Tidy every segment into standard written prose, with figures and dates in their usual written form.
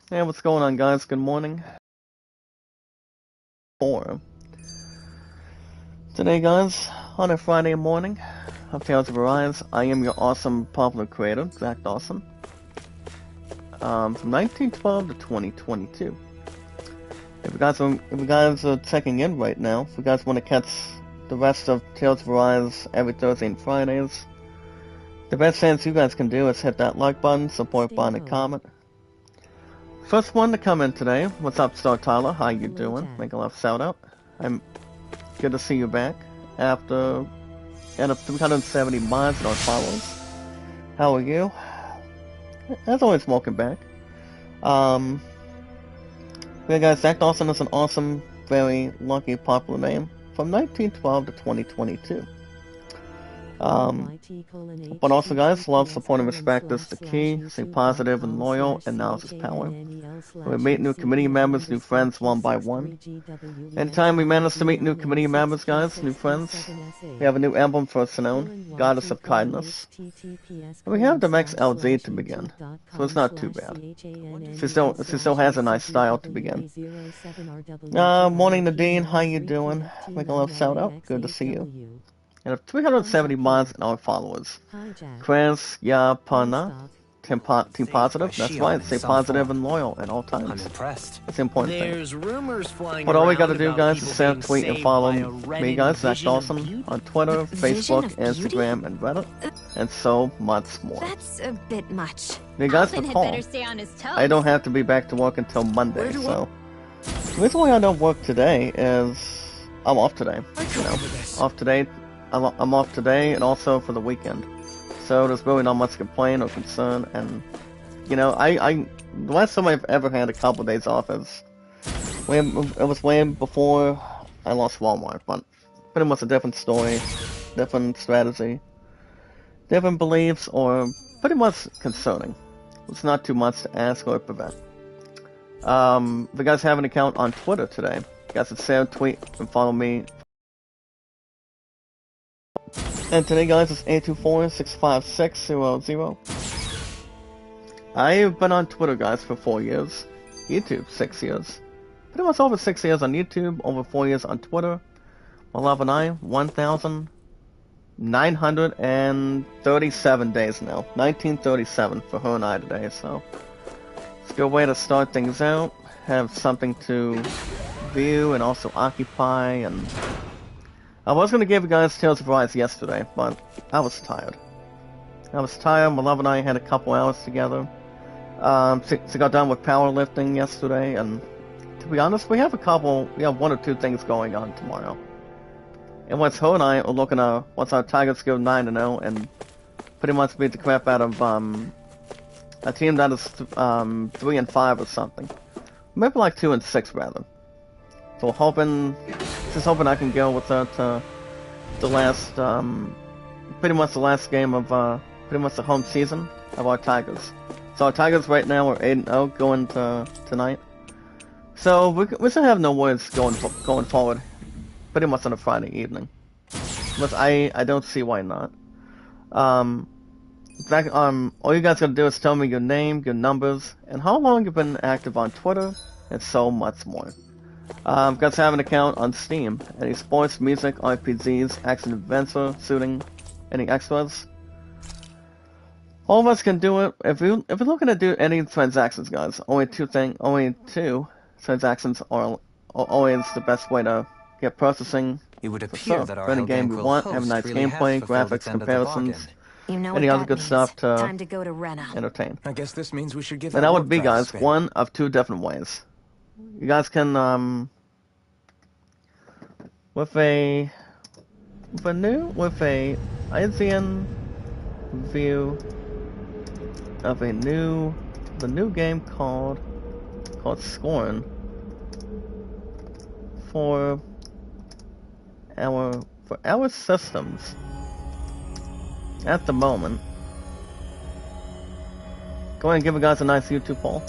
Hey, what's going on, guys? Good morning. For today, guys, on a Friday morning of Tales of Arise, I am your awesome popular creator, Zach Dawson. From 1912 to 2022. If you guys are checking in right now, if you guys want to catch the rest of Tales of Arise every Thursday and Fridays, the best chance you guys can do is hit that like button, support button, and comment. First one to come in today. What's up, Star Tyler? How you doing? Make a love shout out. I'm good to see you back after out of 370 mods and our followers. How are you? As always, welcome back. Yeah, guys, Zach Dawson is an awesome, very lucky, popular name from 1912 to 2022. But also, guys, love, support, and respect is the key. Stay positive and loyal, and now is power. We meet new community members, new friends one by one. Anytime we manage to meet new community members, guys, new friends, we have a new emblem for us to know, Goddess of Kindness. And we have the Max LZ to begin, so it's not too bad. She still has a nice style to begin. Morning, Nadine, how you doing? Make a love shout out, good to see you. And have 370 mods and our followers. Chris, Yapana, Team Positive, that's right, stay positive and loyal at all times. I'm impressed. That's the important There's thing. rumors flying But all we gotta around do, about guys, is people share, being tweet, and saved follow by a me, Reddit guys, Zach vision of Dawson, beauty. on Twitter, Vision Facebook, of beauty? Instagram, and Reddit, and so much more. That's a bit much. Hey guys, Alvin had recall, better stay on his toes. I don't have to be back to work until Monday, so... The reason why I don't work today is... I'm off today, you know. Off today, I'm off today, and also for the weekend. So there's really not much to complain or concern, and... You know, the last time I've ever had a couple of days off is... It was way before I lost Walmart, but... Pretty much a different story, different strategy, different beliefs, or pretty much concerning. It's not too much to ask or prevent. If you guys have an account on Twitter today, you guys can share, tweet, and follow me. And today, guys, is 824-656-00. I've been on Twitter, guys, for 4 years. YouTube, 6 years. Pretty much over 6 years on YouTube, over 4 years on Twitter. My love and I, 1,937 days now. 1937 for her and I today, so... It's a good way to start things out. Have something to view and also occupy, and... I was going to give you guys Tales of Arise yesterday, but I was tired. My love and I had a couple hours together. She got done with powerlifting yesterday, and... To be honest, we have one or two things going on tomorrow. And once her and I are looking at once our Tigers go 9-0 and pretty much beat the crap out of a team that is 3-5 or something, maybe like 2-6 rather. So just hoping I can go with that the last pretty much the last game of pretty much the home season of our Tigers. So our Tigers right now are 8-0 going to tonight. So we should have no worries going forward. Pretty much on a Friday evening. But I don't see why not. In fact, all you guys gotta do is tell me your name, your numbers, and how long you've been active on Twitter, and so much more. You guys have an account on Steam. Any sports, music, RPGs, action adventure, shooting, any extras. All of us can do it. If you're looking to do any transactions, guys, only two transactions are always the best way to get processing. It would appear that our any game we want, have a nice gameplay, graphics, comparisons, You know any what other that good means. stuff to Time to go to Rena. entertain. I guess this means we should give And that would work be, trial a guys, spin. one of two different ways. You guys can, with a Asian view of the new game called Scorn for our systems at the moment. Go ahead and give you guys a nice YouTube poll.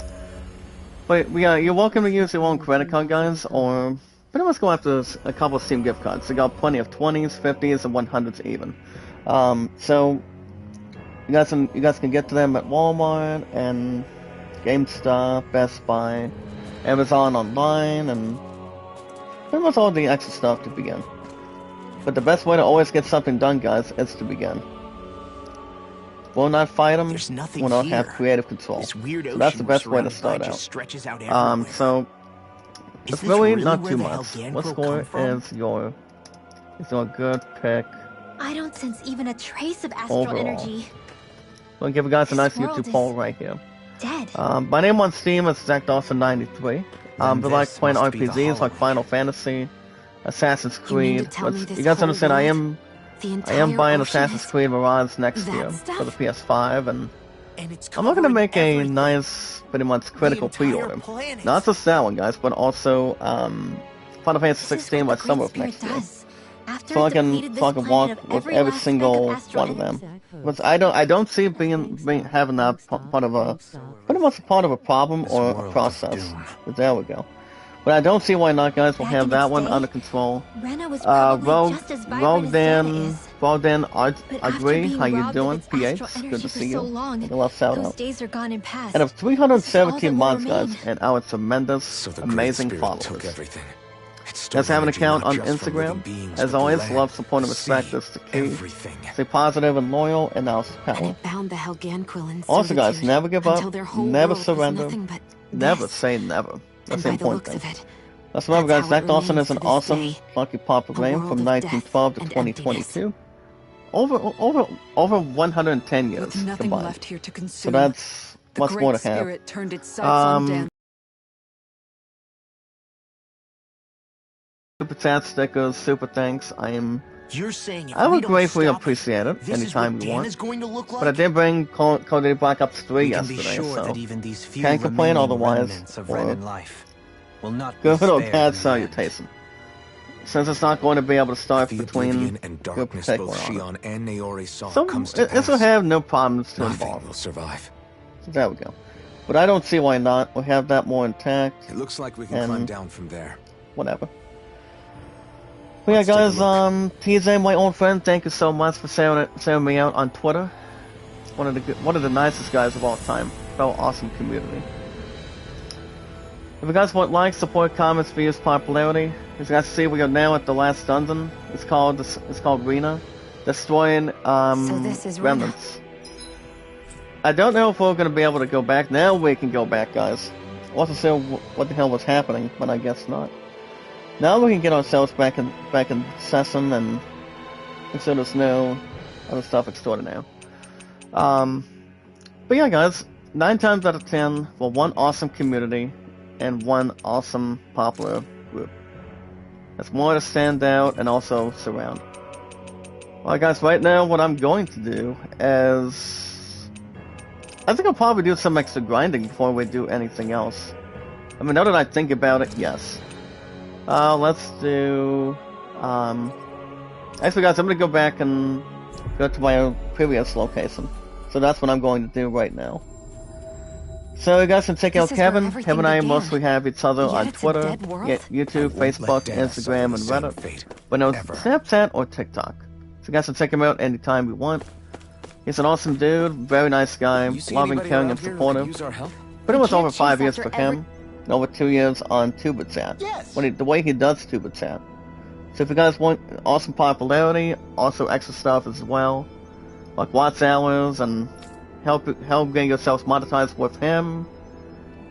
But you're welcome to use your own credit card, guys, or pretty much go after a couple of Steam gift cards. They got plenty of 20s, 50s, and 100s even. So you guys can get to them at Walmart, and GameStop, Best Buy, Amazon Online, and pretty much all the extra stuff to begin. But the best way to always get something done, guys, is to begin. Will not fight them, There's nothing will not here. have creative control. This weird So ocean that's the best we're way to surrounded start by out. just stretches out everywhere. So Is it's this really really not where too the much. Helghan What Crow score come from? is your good pick? I don't sense even a trace of astral Overall. energy. We'll give you guys a This nice world YouTube is poll right here. Dead. My name on Steam is Zach Dawson 93. Then They like this playing must be the RPGs like Hollow Final Fantasy, Assassin's You mean to Creed. tell me But this you guys whole understand I world, am The I entire am buying ocean Assassin's is- Creed Mirage next that year stuff? for the PS5, and And it's I'm looking to covering make a everything. nice, pretty much critical entire pre-order. planet. Not just that one, guys, but also Final Fantasy This is 16 by what the summer Great of next Spirit year. does. After So I it depleted can this walk planet of with every every last single speck of astral one of them. energy. But I don't see having that part of a pretty much part of a problem This or a world is process. doom. But there we go. But I don't see why not, guys. We'll Back have in that its one day, under control. Rena was probably just as vibrant as Zelda is. Rodan, But after agree. being How you robbed of doing? its PH, astral good energy to for see so you. long, Give a love shout those out. days are gone and past. And of This is all that 317 will mods, remain. guys, and our tremendous, So the Great amazing Spirit followers. took everything. It Guys, stole have an energy account not on just from living Instagram. beings, As but the always, land, love, support, and the respect sea, is the key. Everything. Stay positive and loyal, and now it's And power. it bound the Helghan Quill in Also, guys, servitude never give up, until their whole never world was surrender, nothing but never this. say never. And That's the by the important looks thing. of it, Let's remember, that's guys, how it Zach Dawson remains is an to this awesome day. Lucky Pop A game world from of 1912 to death and 2022. Over 110 years With nothing combined. left here to So consume, that's the much more Great to have. Spirit turned its sights on Dan. Super chat stickers, super thanks. You're saying if I we would don't gratefully stop appreciate it this anytime is what you Dan want. is going to look like? But I did bring Call of Duty Black Ops 3 we can be yesterday, sure so that even these few can't complain remaining otherwise, remnants of or Renan life will not be good or spared bad in the end. salutation. Since it's not going to be able to start The between oblivion and good darkness particular both on it. Shion and Naori saw So comes to this will pass. have no problems to Nothing involve. will survive. So there we go. But I don't see why not. We have that more intact. It looks like we can And- climb down from there. Whatever. But yeah, Let's take a guys, look. TJ, my old friend, thank you so much for shouting me out on Twitter. One of the nicest guys of all time. Fellow awesome community. If you guys want likes, support, comments, views, popularity, as you guys see, we are now at the last dungeon. It's called Rena, destroying this is Rena. remnants. I don't know if we're going to be able to go back. Now we can go back, guys. I wasn't sure what the hell was happening, but I guess not. Now we can get ourselves back in session, and so there's no other stuff extraordinary. But yeah, guys, 9 times out of 10 for one awesome community and one awesome popular group. That's more to stand out and also surround. Alright, guys, right now what I'm going to do is I think I'll probably do some extra grinding before we do anything else. I mean, now that I think about it, yes. Let's do, actually, guys, I'm gonna go back and go to my previous location. So that's what I'm going to do right now. So you guys can check out This is where Kevin. everything Kevin and I began. mostly have each other Yet on it's a Twitter, dead world? YouTube, I won't Facebook, let Dan suffer Instagram, the and same Reddit. fate. But no Ever. Snapchat or TikTok. So you guys can check him out anytime you want. He's an awesome dude, very nice guy, You see loving, anybody caring, around and here who could supportive. use our help? Pretty We much can't over 5 chase years for after him, and over 2 years on TuberChat. Yes. The way he does TuberChat. So if you guys want awesome popularity, also extra stuff as well, like watch hours and help get yourselves monetized with him,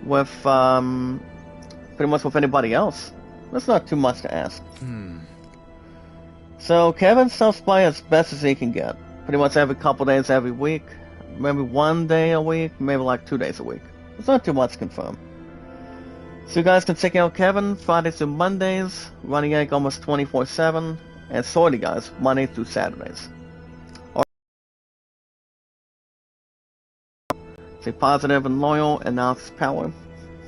with pretty much with anybody else. That's not too much to ask. So Kevin stops by as best as he can get. Pretty much every couple days every week. Maybe 1 day a week, maybe like 2 days a week. It's not too much to confirm. So you guys can check out Kevin Fridays through Mondays, Running Egg almost 24/7, and Sorty guys Monday through Saturdays. Stay positive and loyal, and now it's power.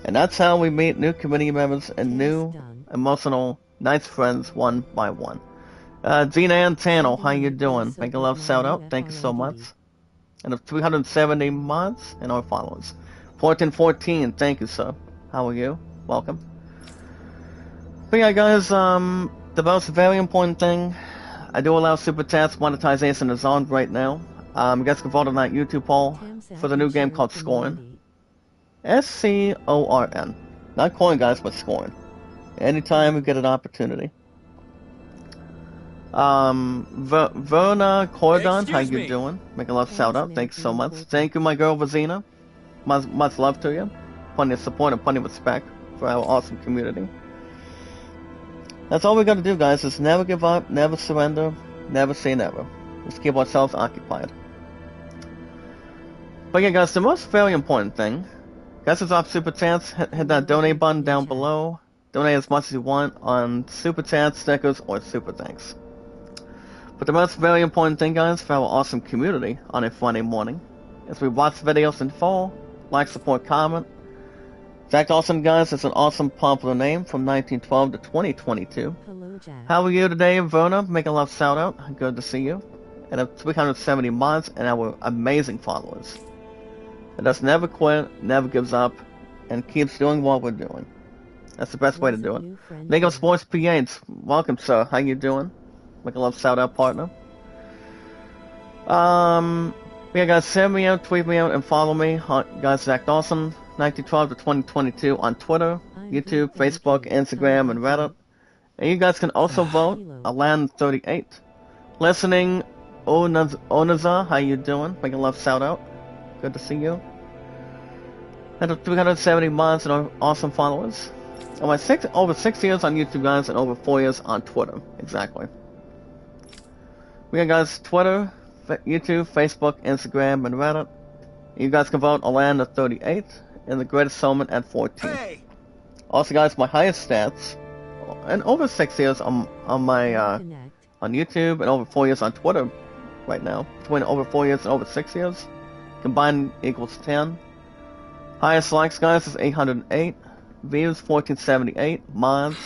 And that's how we meet new community members and new, emotional, nice friends one by one. Gina and Tano, how you doing? Make a love shout out, thank you so much. And of 370 mods and our followers. 1414, thank you sir. How are you? Welcome. But yeah guys, the most very important thing, I do allow super chats, monetization is on right now. You guys can vote on that YouTube poll for the new game called Scorn. SCORN. Not coin, guys, but scorn. Anytime we get an opportunity. Verna Cordon, how you doing? Make a love shout out. Thanks so much. Thank you, my girl Vazina. Much love to you. Plenty of support and plenty of respect for our awesome community. That's all we gotta do, guys, is never give up, never surrender, never say never. Let's keep ourselves occupied. But yeah, guys, the most very important thing, guys, is off Super Chats. Hit that donate button down below. Donate as much as you want on Super Chats, stickers, or Super Thanks. But the most very important thing, guys, for our awesome community on a Friday morning, is we watch videos in full, like, support, comment. Jack Dawson, guys, is an awesome popular name from 1912 to 2022. Hello, Jack. How are you today, Verna? Make a love shout out. Good to see you. And have 370 mods and our amazing followers. It does never quit, never gives up, and keeps doing what we're doing. That's the best way to do it. Lego Sports P8, welcome, sir. How you doing? Make a love shout out, partner. Yeah, guys, send me out, tweet me out, and follow me. Guys, Zach Dawson, 1912 to 2022 on Twitter, YouTube, Facebook, Instagram, and Reddit. And you guys can also vote. Alan38. Listening, Onaza, how you doing? Make a love shout out. Good to see you. And 370 mods and our awesome followers. And my over 6 years on YouTube, guys, and over 4 years on Twitter. Exactly. We got, guys, Twitter, YouTube, Facebook, Instagram, and Reddit. You guys can vote Alan at 38 and the Greatest Showman at 14. Hey. Also, guys, my highest stats, and over 6 years on my on YouTube and over 4 years on Twitter right now. Between over 4 years and over 6 years, combined equals 10. Highest likes, guys, is 808. Views 1478. Mods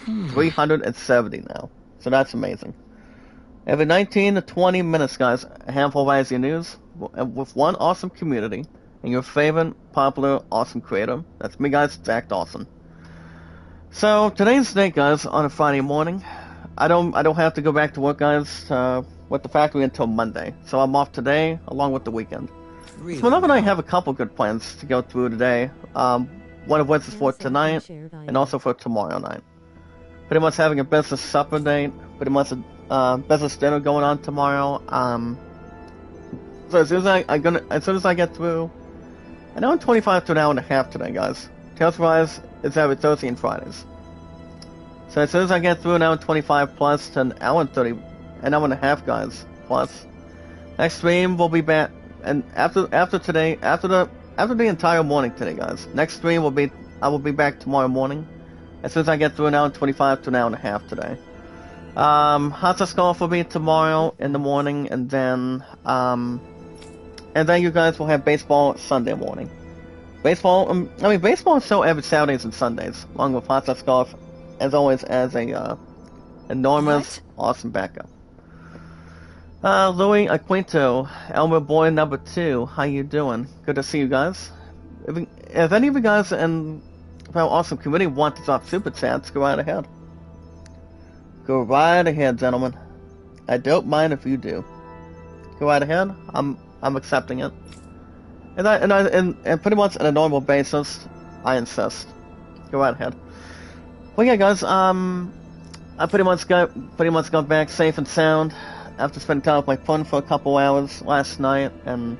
370 now. So that's amazing. Every 19 to 20 minutes, guys, a handful of ISU news with one awesome community and your favorite, popular, awesome creator. That's me, guys, Zach Dawson. So today's the day, guys, on a Friday morning. I don't have to go back to work, guys, with the factory until Monday. So I'm off today, along with the weekend. Really? So Love and I have a couple good plans to go through today. One of which is for tonight and also for tomorrow night. Pretty much having a business supper date. Pretty much a business dinner going on tomorrow. So as soon as I get through, an hour and 25 to an hour and a half today, guys. Tales-wise, it's every Thursday and Fridays. So as soon as I get through an hour and 25 plus to an hour and 30, an hour and a half, guys, plus, next stream will be back. And after today, after the entire morning today, guys, next stream I will be back tomorrow morning. As soon as I get through an hour and 25 to an hour and a half today. Hot Sauce Golf will be tomorrow in the morning, and then you guys will have baseball Sunday morning. Baseball is show every Saturdays and Sundays, along with Hot Sauce Golf, as always, as a enormous, awesome backup. Louis Aquinto, Elmer Boy number 2, how you doing? Good to see you guys. If any of you guys in our awesome community want to drop super chats, go right ahead. Go right ahead, gentlemen. I don't mind if you do. Go right ahead. I'm accepting it. And pretty much on a normal basis, I insist. Go right ahead. Well, yeah, guys. I pretty much got back safe and sound after spending time with my phone for a couple hours last night, and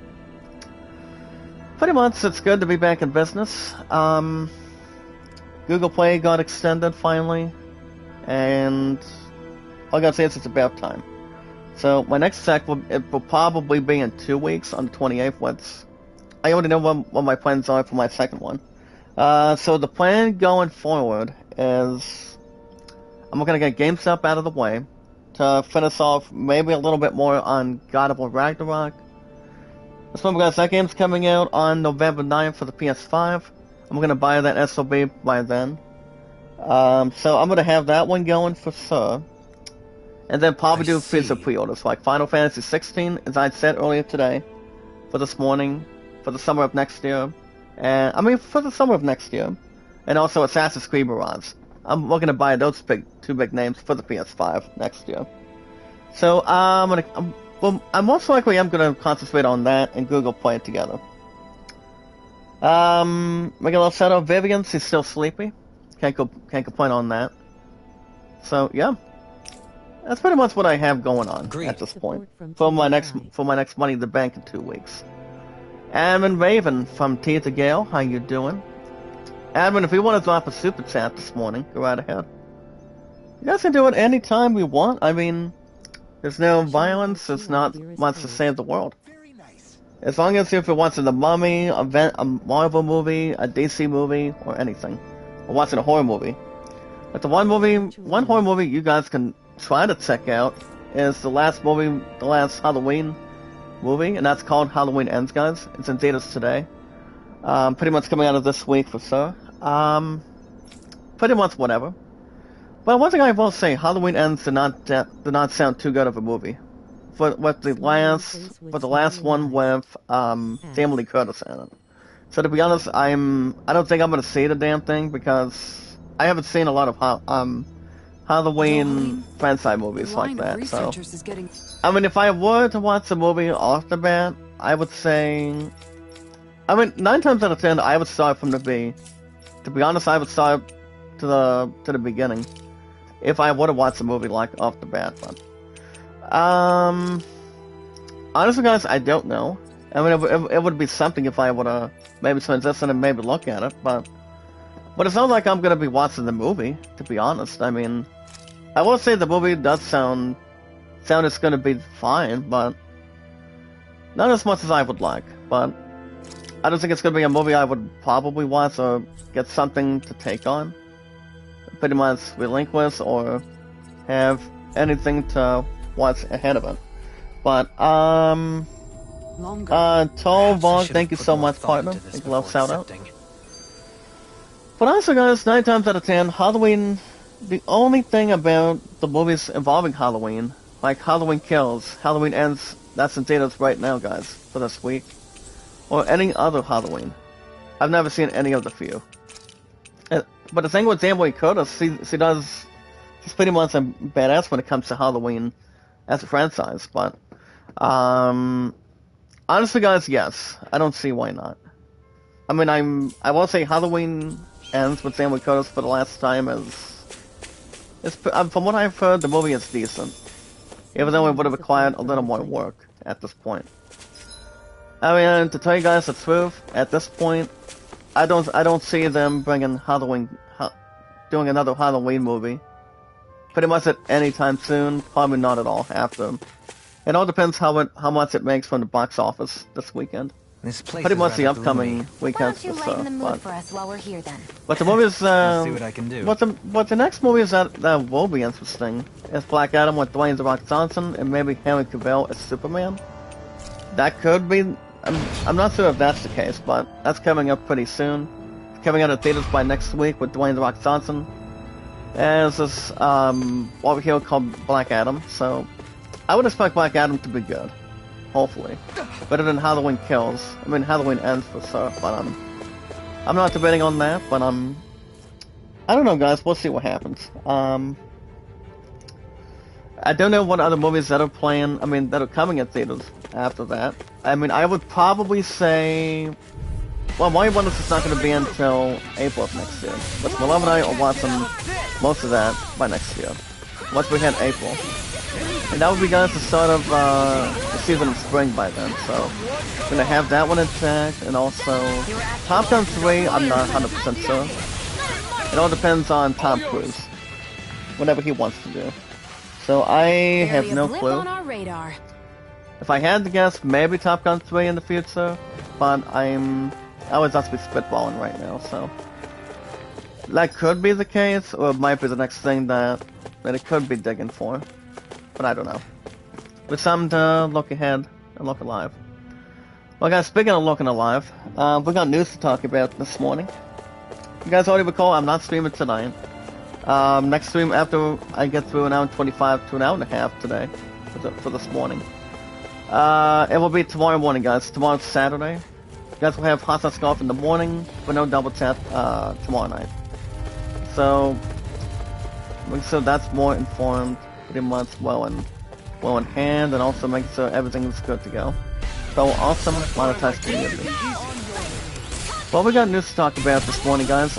pretty much it's good to be back in business. Google Play got extended finally, and all I gotta say is it's about time. So my next sec will probably be in 2 weeks on the 28th. I already know what my plans are for my second one. So the plan going forward is I'm gonna get GameStop out of the way to finish off maybe a little bit more on God of War Ragnarok. Just remember, guys, that game's coming out on November 9th for the PS5. I'm gonna buy that SOB by then. So I'm gonna have that one going for sure. And then probably do physical pre-orders like Final Fantasy 16, as I said earlier today, for this morning, for the summer of next year. And for the summer of next year. And also Assassin's Creed Mirage. I'm looking to buy those two big names for the PS5 next year. So I'm most likely gonna concentrate on that and Google Play together. Regular Shadow Vivian, she's still sleepy. Can't complain on that. So yeah, that's pretty much what I have going on Agreed. at this point for my next Money in the Bank in 2 weeks. Admin Raven from Tia to Gale, how you doing? Admin, if you want to drop a super chat this morning, go right ahead. You guys can do it anytime we want. I mean, there's no violence. There's not much to save the world. As long as if you're watching The Mummy, a Marvel movie, a DC movie, or anything. Or watching a horror movie. But the one horror movie you guys can try to check out is the last Halloween movie, and that's called Halloween Ends, guys. It's in theaters today. Pretty much coming out of this week for sure. Pretty much whatever. But one thing I will say, Halloween Ends did not sound too good of a movie. For the last one with Jamie Lee Curtis in it. So to be honest, I don't think I'm gonna see the damn thing because I haven't seen a lot of Halloween franchise movies like that. So I mean, if I were to watch the movie off the bat, I would say, I mean, 9 times out of 10, I would start from the B. To be honest, I would start to the beginning if I were to watch the movie like off the bat. But honestly, guys, I don't know. I mean, it would be something if I were to maybe transition and maybe look at it, but it's not like I'm gonna be watching the movie. To be honest, I mean, I will say the movie does sound it's gonna be fine, but not as much as I would like. But I don't think it's gonna be a movie I would probably watch or get something to take on. Pretty much relinquish or have anything to watch ahead of it. But Tall Vlog, thank you so much, partner. Thank you, love, shout out. But also, guys, 9 times out of 10, Halloween, the only thing about the movies involving Halloween, like Halloween Kills, Halloween Ends, that's in theaters right now, guys, for this week, or any other Halloween. I've never seen any of the few. But the thing with Jamie Lee Curtis, she's pretty much a badass when it comes to Halloween as a franchise. But honestly, guys, yes, I don't see why not. I mean, I will say Halloween Ends with Jamie Lee Curtis for the last time from what I've heard, the movie is decent, even though it would have required a little more work at this point. I mean, to tell you guys the truth, at this point, I don't see them doing another Halloween movie. Pretty much at any time soon. Probably not at all after. It all depends how much it makes from the box office this weekend. This place pretty is much the rather upcoming gloomy. weekends Why don't for you sure. lighten the mood for us while we're here then? But the movies, I'll see what I can do. But the next movies that will be interesting is Black Adam with Dwayne The Rock Johnson and maybe Henry Cavill as Superman. That could be. I'm not sure if that's the case, but that's coming up pretty soon. It's coming out of theaters by next week with Dwayne The Rock Johnson as this what we hear called Black Adam. So I would expect Black Adam to be good, hopefully, better than Halloween Kills. I mean Halloween Ends for sure, but I'm not debating on that. But I don't know, guys. We'll see what happens. I don't know what other movies that are playing. I mean, that are coming at theaters after that. I mean, I would probably say, well, Mario Wonders is not going to be until April of next year. But Malone and I are watching most of that by next year. Once we hit April. And that would be, guys, the start of the season of spring by then. So, we're going to have that one intact. And also, Top Gun 3, I'm not 100% sure. It all depends on Tom Cruise. Whatever he wants to do. So, I have no clue. On our radar. If I had to guess, maybe Top Gun 3 in the future, but I would just be spitballing right now, so. That could be the case, or it might be the next thing that it could be digging for. But I don't know. It's time to look ahead and look alive. Well guys, speaking of looking alive, we got news to talk about this morning. You guys already recall, I'm not streaming tonight. Next stream after I get through an hour and 25 to an hour and a half today, for this morning. It will be tomorrow morning, guys. Tomorrow's Saturday. You guys will have Hot Sauce Golf in the morning, but no double chat tomorrow night. So that's more informed, pretty much well in hand, and also making sure everything is good to go. So awesome, monetized community. Well, we got news to talk about this morning, guys.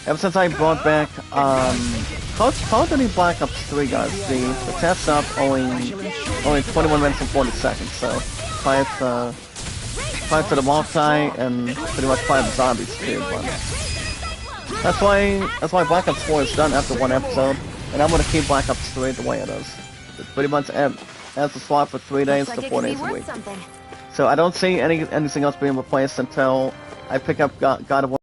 Ever since I brought back, Call of Duty Black Ops 3, guys, the test's up only 21 minutes and 40 seconds, so fight to the multi and pretty much fight the zombies too, but that's why Black Ops 4 is done after one episode, and I'm gonna keep Black Ops 3 the way it is. It's pretty much as the slot for 3 days to 4 days a week. So I don't see anything else being replaced until I pick up God of War,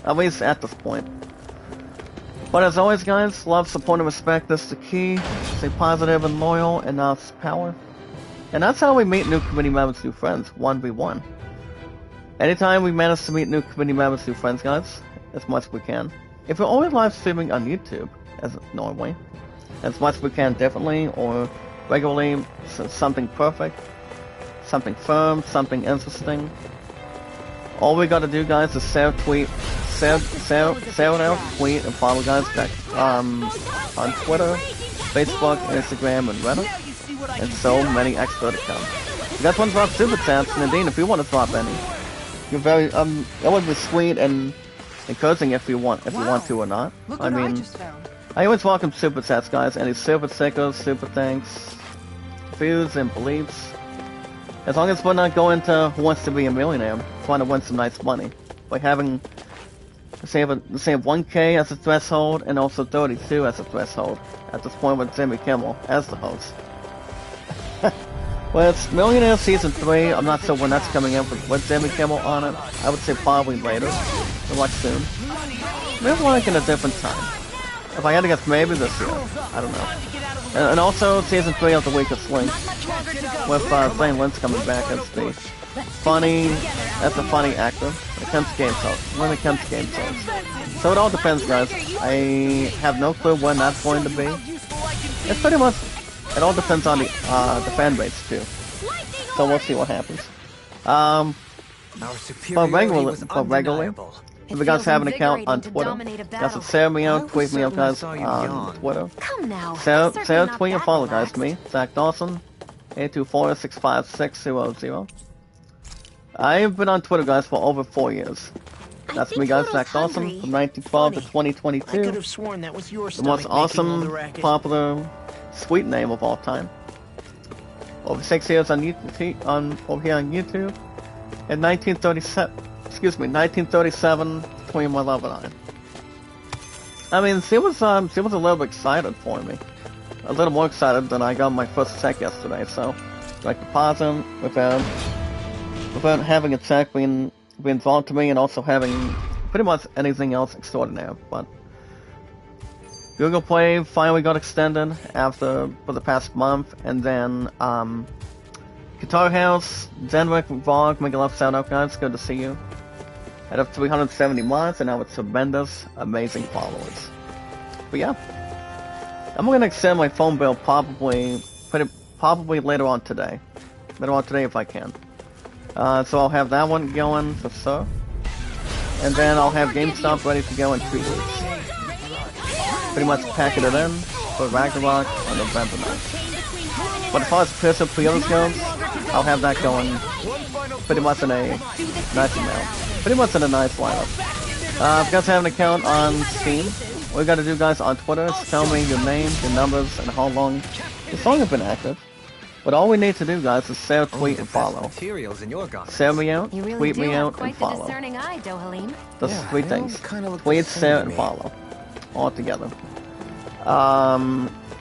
at least at this point. But as always, guys, love, support, and respect is the key. Stay positive and loyal, and that's power. And that's how we meet new community members, new friends, 1v1. Anytime we manage to meet new community members, new friends, guys, as much as we can. If we're only live streaming on YouTube, as normally, as much as we can differently or regularly, so something perfect, something firm, something interesting. All we gotta do, guys, is share, tweet, share it out, tweet, and follow, guys, back on Twitter, Facebook, Instagram, and Reddit, and so many extra to come. If you guys want to drop super chats, Nadine, if you want to drop any, you're very that would be sweet and encouraging if you want to or not. I mean, I always welcome super chats, guys. Any super stickers, super thanks, views, and beliefs. As long as we're not going to Who Wants to Be a Millionaire, trying to win some nice money. By having, say 1K as a threshold, and also 32 as a threshold. At this point with Jimmy Kimmel as the host. Well, it's Millionaire Season 3, I'm not sure when that's coming in with Jimmy Kimmel on it. I would say probably later, or like soon. Maybe like in a different time. If I had to guess, maybe this year. I don't know. And also Season 3 of The Weakest Link. With Zane Lynch coming back as the funny actor when it comes to game shows. So it all depends, guys. I have no clue when that's going to be. It's pretty much, it all depends on the fan base too. So we'll see what happens. But regularly, if you guys have an account on Twitter, guys, it's share me out, tweet me out, guys, on Twitter. Share, tweet, and follow, guys, me, Zach Dawson, 824-656-00. I've been on Twitter, guys, for over 4 years. That's me, guys, Zach Dawson, from 1912 to 2022. I could have sworn that was your The most awesome, popular, sweet name of all time. Over 6 years on YouTube, over here on YouTube. In 1937, between my love and I mean, she was a little bit excited for me. A little more excited than I got my first check yesterday, so like deposit without having a check being involved to me, and also having pretty much anything else extraordinary. But Google Play finally got extended for the past month, and then Guitar House, Zenwick, Vlog, make a love shout out, guys. Good to see you. Out of 370 mods, and now with tremendous, amazing followers. But yeah, I'm gonna extend my phone bill probably later on today. Later on today if I can. So I'll have that one going for sure. And then I'll have GameStop ready to go in 3 weeks. Pretty much packing it in for Ragnarok on November 9th. But as far as PS pre-orders goes, I'll have that going pretty much in a nice amount. Pretty much in a nice lineup. If you guys have an account on Steam, what you gotta do, guys, on Twitter is tell me your name, your numbers, and how long you've been active. But all we need to do, guys, is share, tweet, and follow. Share me out, tweet me out, and follow. Those 3 things. Tweet, share, and follow. All together.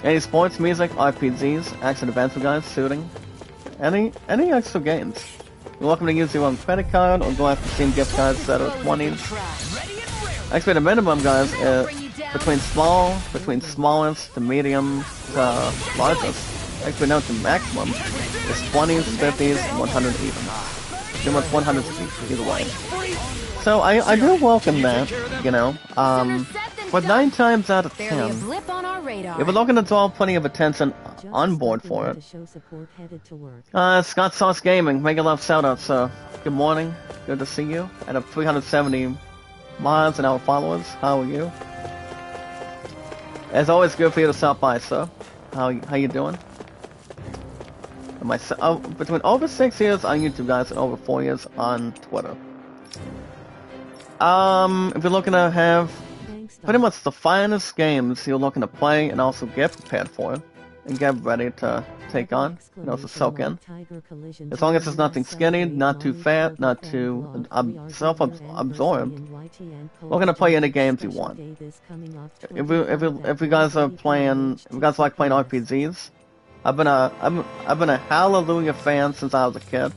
Any sports, music, RPGs, action adventure, guys, shooting, any extra games. You're welcome to use your own credit card or go after Steam gift cards that are 20s. Actually, the minimum, guys, is between smallest to medium to largest. Actually, no, the maximum is 20s, 50s, 100 even. Pretty much 100 either way. So I do welcome that, you know. But 9 times out of 10, if we're looking to draw plenty of attention on board for it. Scott Sauce Gaming, make a love shout out, sir. Good morning, good to see you. Out of 370 mods and our followers, how are you? As always, good for you to stop by, sir. How you doing? Between over 6 years on YouTube, guys, and over 4 years on Twitter. If you're looking to have pretty much the finest games you're looking to play and also get prepared for and get ready to take on, and also soak in. As long as it's nothing skinny, not too fat, not too self-absorbed, we're gonna play any games you want. If you guys are playing, if you guys like playing RPGs, I've been a Hallelujah fan since I was a kid.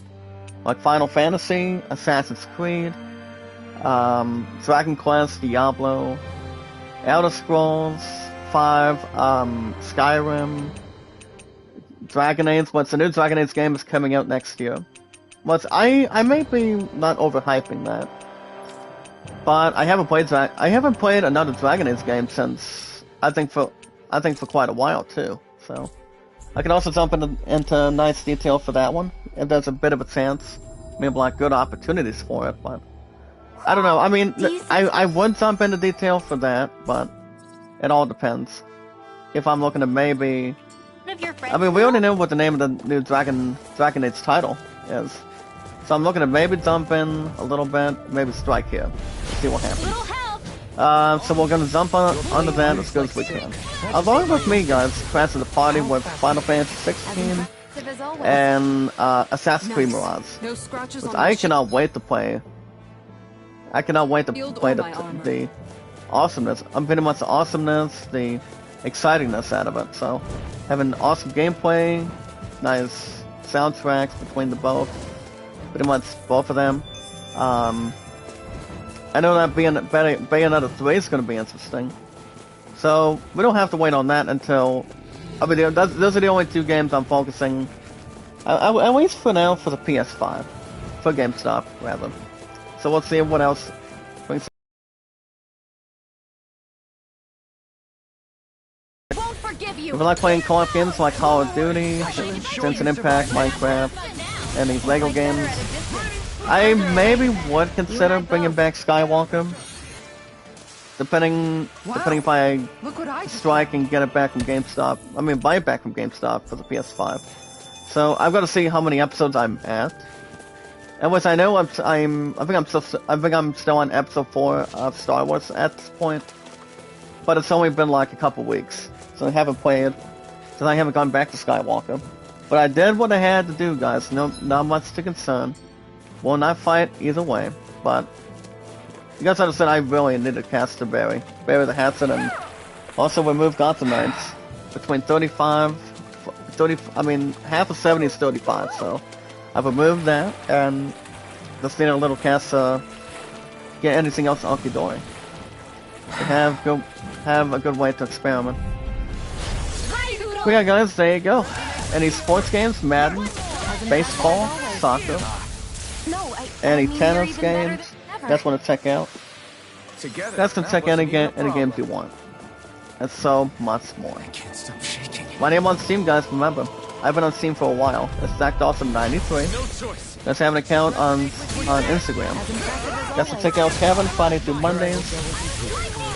Like Final Fantasy, Assassin's Creed, Dragon Quest, Diablo, Elder Scrolls 5, Skyrim, Dragon Age. What's the new Dragon Age game is coming out next year. I may be not overhyping that, but I haven't played another Dragon Age game since I think for quite a while too. So I can also jump into nice detail for that one if there's a bit of a chance, maybe like good opportunities for it. But I don't know. I mean, I would jump into detail for that, but it all depends. If I'm looking to maybe, I mean, we already know what the name of the new Dragon Age title is, so I'm looking to maybe jump in a little bit, maybe strike here, see what happens. So we're gonna jump onto that as good as we can. Along with me, guys, Crash to the party with Final Fantasy 16 and Assassin's Creed Mirage, which I cannot wait to play. I cannot wait to play the awesomeness. Pretty much the awesomeness, the excitingness out of it. So, having awesome gameplay, nice soundtracks between the both, pretty much both of them. I know that Bayonetta 3 is going to be interesting. So, we don't have to wait on that until... I mean, those are the only two games I'm focusing, at least for now, for the PS5. For GameStop, rather. So we'll see what else brings. Won't forgive you. If you like playing co-op games like Call of Duty, Genshin Impact, Minecraft, and these Lego games, I maybe would consider bringing back Skywalker. Depending if I strike and get it back from GameStop. I mean, buy it back from GameStop for the PS5. So I've got to see how many episodes I'm at. And which I know I think I'm still on episode 4 of Star Wars at this point. But it's only been like a couple weeks, so I haven't played, so I haven't gone back to Skywalker. But I did what I had to do, guys. No, not much to concern. Will not fight either way, but you guys understand I really need to cast to bury the Hatson, and also remove Gotham Knights between 30. I mean, half of 70 is 35, so I've removed that, and just need a little cast to get anything else Okidori. Have a good way to experiment. But yeah, guys, there you go. Any sports games, Madden, baseball, soccer, any tennis games, that's want to check out. That's gonna check any games you want. And so much more. My name on Steam, guys, remember. I've been on Steam for a while. It's ZachDawson93. Let's have an account on Instagram. That's to check out Kevin Friday through Mondays.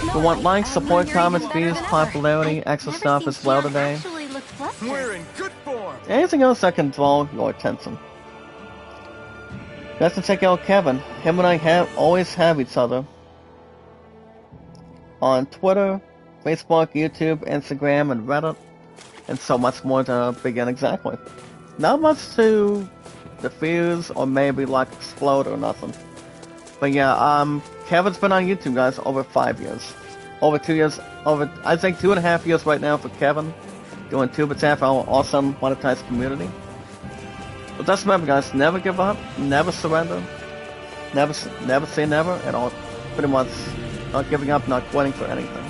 If you want likes, support, comments, views, popularity, extra stuff as well today. We're in good form. Anything else that can draw your attention. That's to check out Kevin. Him and I always have each other on Twitter, Facebook, YouTube, Instagram, and Reddit. And so much more to begin exactly. Not much to defuse or maybe like explode or nothing. But yeah, Kevin's been on YouTube, guys, over 5 years. Over 2 years, I think 2.5 years right now for Kevin. Doing Tubichat for our awesome monetized community. But just remember, guys, never give up, never surrender, never say never, and all pretty much not giving up, not quitting for anything.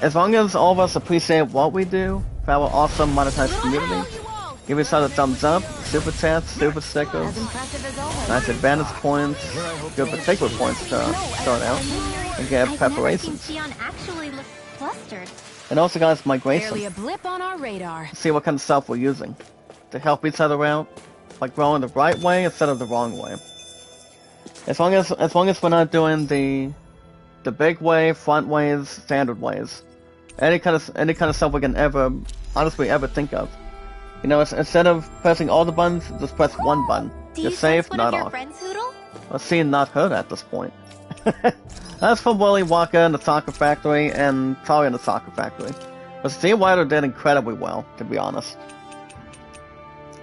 As long as all of us appreciate what we do for our awesome monetized community, give us a thumbs up, super chats, super stickers, nice advantage points, good particular points to start out, and get preparations. And also, guys, migration. Barely a blip on our radar. See what kind of stuff we're using to help each other out, like growing the right way instead of the wrong way. As long as we're not doing the big way, front ways, standard ways, any kind of stuff we can ever think of. You know, instead of pressing all the buttons, just press one button. You're safe, not off. Well, seen, not heard at this point. That's from Willy Wonka and the Chocolate Factory and Charlie and the Chocolate Factory. But Steve Wilder did incredibly well, to be honest.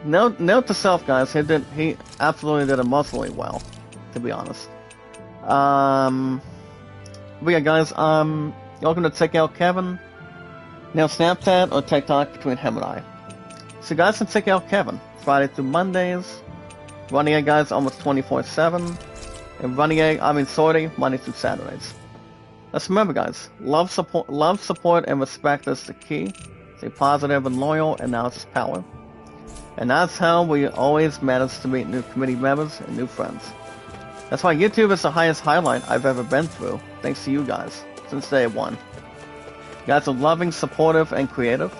Note to self, guys, he absolutely did emotionally well, to be honest. But yeah, guys, welcome to Check Out Kevin. Now Snapchat or TikTok between him and I. So guys can check out Kevin, Friday through Mondays. Running A, guys, almost 24/7. And Running A, Sorty, Monday through Saturdays. Let's remember, guys, love, support, and respect is the key. Stay positive and loyal, and now it's power. And that's how we always manage to meet new community members and new friends. That's why YouTube is the highest highlight I've ever been through, thanks to you guys, since day one. You guys are loving, supportive, and creative.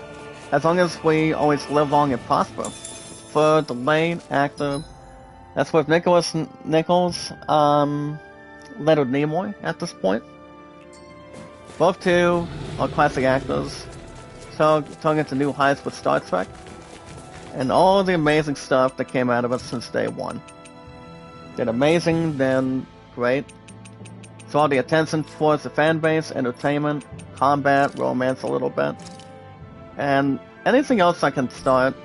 As long as we always live long and prosper. For the late actor, that's with Nicholas, Leonard Nimoy at this point. Both two are classic actors, talking to new heights with Star Trek, and all the amazing stuff that came out of it since day one. Did amazing, then great. So all the attention towards the fan base, entertainment, combat, romance a little bit, and anything else I can start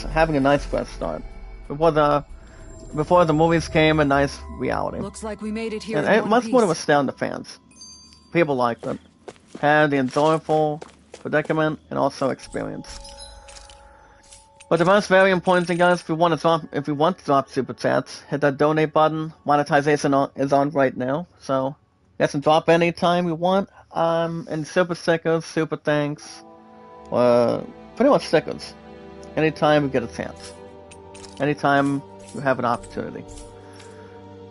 having a nice fresh start. Before the movies came, a nice reality. Looks like we made it here. And it must would have astounded the fans. People liked it. Had the enjoyable predicament and also experience. But the most very important thing, guys, if you want to drop super chats, hit that donate button. Monetization is on right now, so you guys can drop anytime you want. And super stickers, super thanks, pretty much stickers. Anytime you get a chance. Anytime you have an opportunity.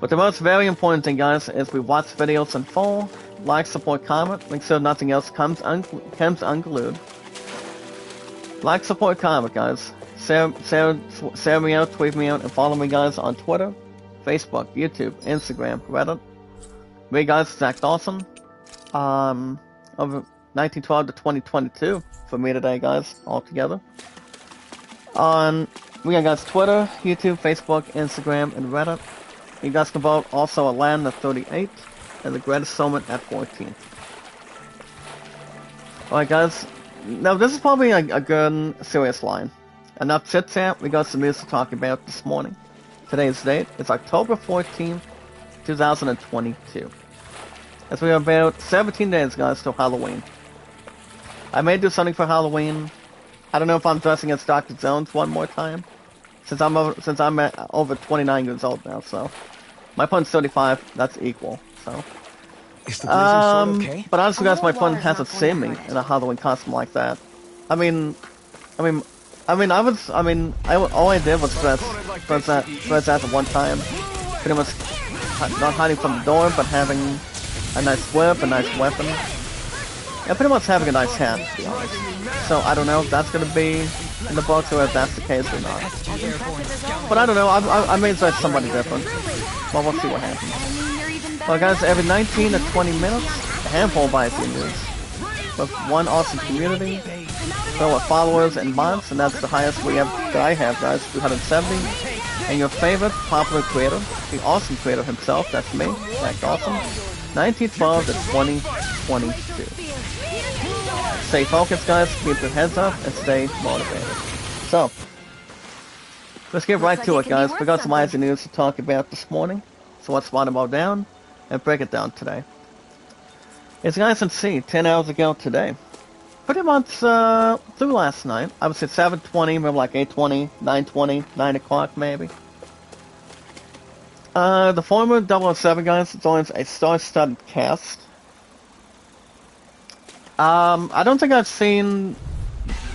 But the most very important thing, guys, is we watch videos in full, like, support, comment, make sure nothing else comes unglued. Like, support, comment, guys. Share me out, tweet me out, and follow me, guys, on Twitter, Facebook, YouTube, Instagram, Reddit. Me, guys, Zach Dawson. Over 1912 to 2022 for me today, guys, all together. We got, guys, Twitter, YouTube, Facebook, Instagram, and Reddit. You guys can vote also at Land at 38 and the Greatest Summit at 14. Alright, guys. Now, this is probably a good, serious line. Enough chit-chat, we got some news to talk about this morning. Today's date is October 14th, 2022. As we are about 17 days, guys, till Halloween. I may do something for Halloween. I don't know if I'm dressing as Dr. Jones one more time. Since I'm over 29 years old now, so. My pun's 35, that's equal, so. Is the blizzard sort okay? But honestly, guys, my pun hasn't seen me in a Halloween costume like that. All I did was dress as at one time. Pretty much not hiding from the door, but having a nice whip, a nice weapon. And pretty much having a nice hat, to be honest. So I don't know if that's going to be in the books or if that's the case or not. But I don't know, I may dress somebody different. Well, we'll see what happens. Well, guys, every 19 to 20 minutes, a handful buys you news. With one awesome community, filled with followers and mods, and that's the highest that I have, guys, 270. And your favorite popular creator, the awesome creator himself, that's me, Zach Dawson, 1912 to 2022. Stay focused, guys, keep your heads up, and stay motivated. So, let's get right to it, guys. We got some IZ news to talk about this morning. So let's write them all down and break it down today. As you guys can see, 10 hours ago today, pretty much through last night, I was at 7:20, maybe like 8:20, 9:20, 9 o'clock maybe. The former 007 guys joins a star-studded cast. I don't think I've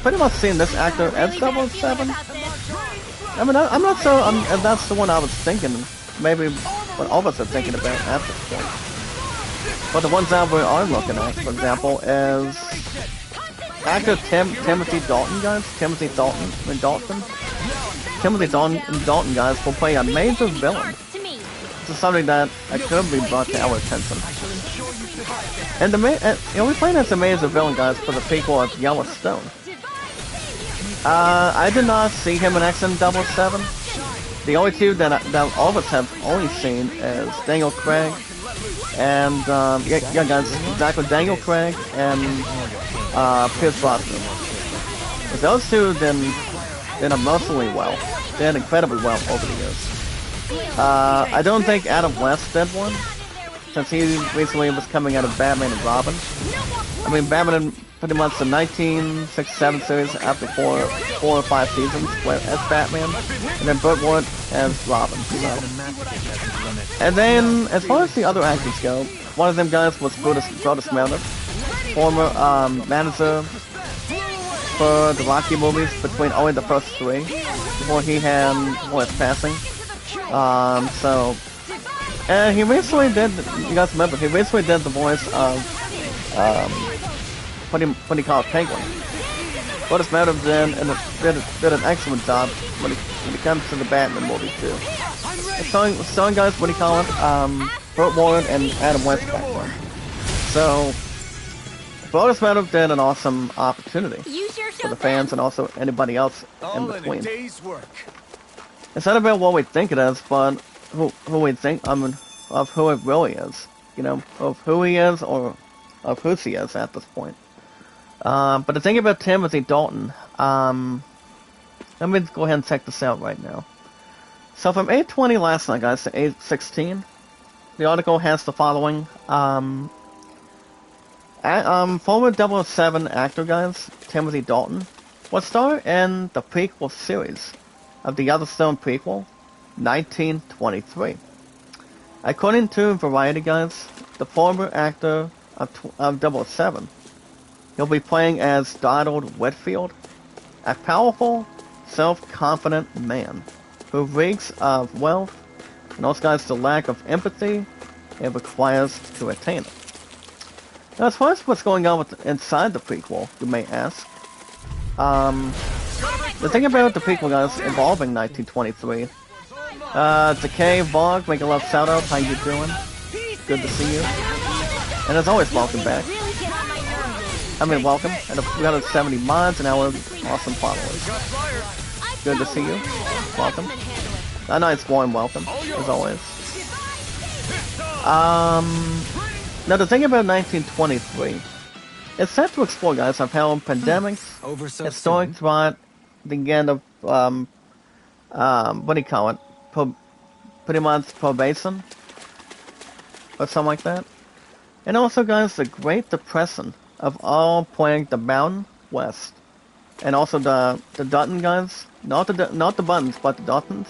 pretty much seen this actor as 007. I mean, I'm not sure if that's the one I was thinking, maybe what all of us are thinking about at this point. But the ones that we are looking at, for example, is actor Timothy Dalton, guys. Timothy Dalton, guys, will play a major villain. This is something that could be brought to our attention. And we're playing as a major villain, guys, for the prequel of Yellowstone. I did not see him in X-Men 007. The only two that all of us have only seen is Daniel Craig and yeah guys, exactly, Daniel Craig and Pierce Brosnan. But those two did emotionally well. They did incredibly well over the years. I don't think Adam West did one, since he recently was coming out of Batman and Robin. I mean, Batman pretty much the 1967 series after four or five seasons as Batman, and then Burt Ward as Robin. So. And then, as far as the other actors go, one of them guys was Brutus Meredith, former manager for the Rocky movies between only the first three, before he had his passing. And he recently did, you guys remember, he recently did the voice of, what do you call it, Penguin. Brutus Meredith did an excellent job when it comes to the Batman movies too. Starring guys, what do you call it, Burt Ward and Adam West back then. So, Brutus Meredith did an awesome opportunity for the fans and also anybody else in between. It's not about what we think it is, but who we think, of who it really is. You know, of who he is or of who he is at this point. But the thing about Timothy Dalton, let me go ahead and check this out right now. So from 8:20 last night, guys, to 8:16, the article has the following. Former 007 actor, guys, Timothy Dalton, will star in the prequel series of the Yellowstone prequel, 1923. According to Variety, guys, the former actor of 007, he'll be playing as Donald Whitfield, a powerful, self-confident man who reeks of wealth and also guys the lack of empathy it requires to attain it. Now, as far as what's going on inside the prequel, you may ask. The thing about the prequel, guys, involving 1923. Decay Vlog, make a love shout out. How you doing? Good to see you. And as always, welcome back. I mean, welcome. And 370 mods and our awesome followers. Good to see you. Welcome. A nice warm welcome, as always. Now the thing about 1923, it's set to explore, guys, of how pandemics, historic threat, the end of, what do you call it? Pretty much probation? Or something like that. And also, guys, the Great Depression of all plagued the Mountain West. And also the Dutton guys, not the Buttons, but the Duttons,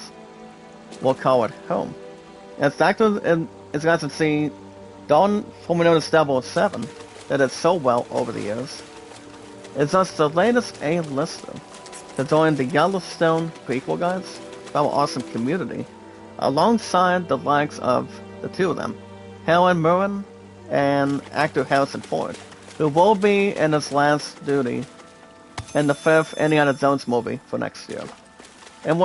will call it home. As actors, and as you guys can see, Dalton, formerly known as 007, that did so well over the years, is just the latest A-lister to join the Yellowstone prequel, guys, from our awesome community, alongside the likes of the two of them, Helen Mirren and actor Harrison Ford, who will be in his last duty in the 5th Indiana Jones movie for next year. And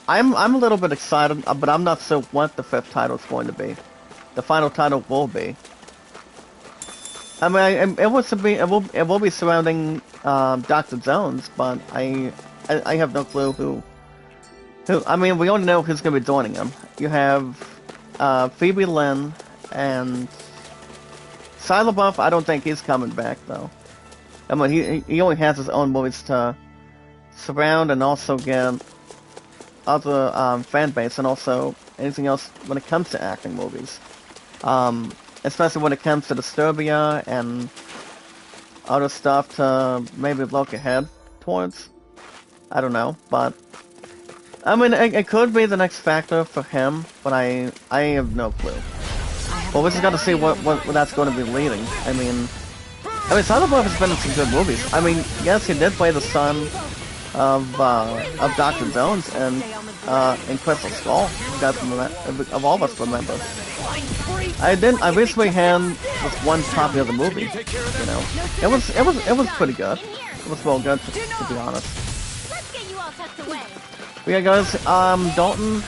I'm a little bit excited, but I'm not sure what the 5th title is going to be. The final title will be. I mean, it will be surrounding Dr. Jones, but I have no clue who. I mean, we only know who's going to be joining him. You have Phoebe Lynn and Shia LaBeouf. I don't think he's coming back though. I mean, he only has his own movies to surround and also get other fan base and also anything else when it comes to acting movies. Especially when it comes to Disturbia and other stuff to maybe look ahead towards. I don't know, but I mean, it could be the next factor for him, but I have no clue. Well, we just got to see what that's going to be leading. I mean, Shia LaBeouf has been in some good movies. I mean, yes, he did play the son of Dr. Jones and in Crystal Skull. You guys of all of us remember. I recently had this one copy of the movie. You know, it was pretty good. It was well good to be honest. But yeah, guys, Dalton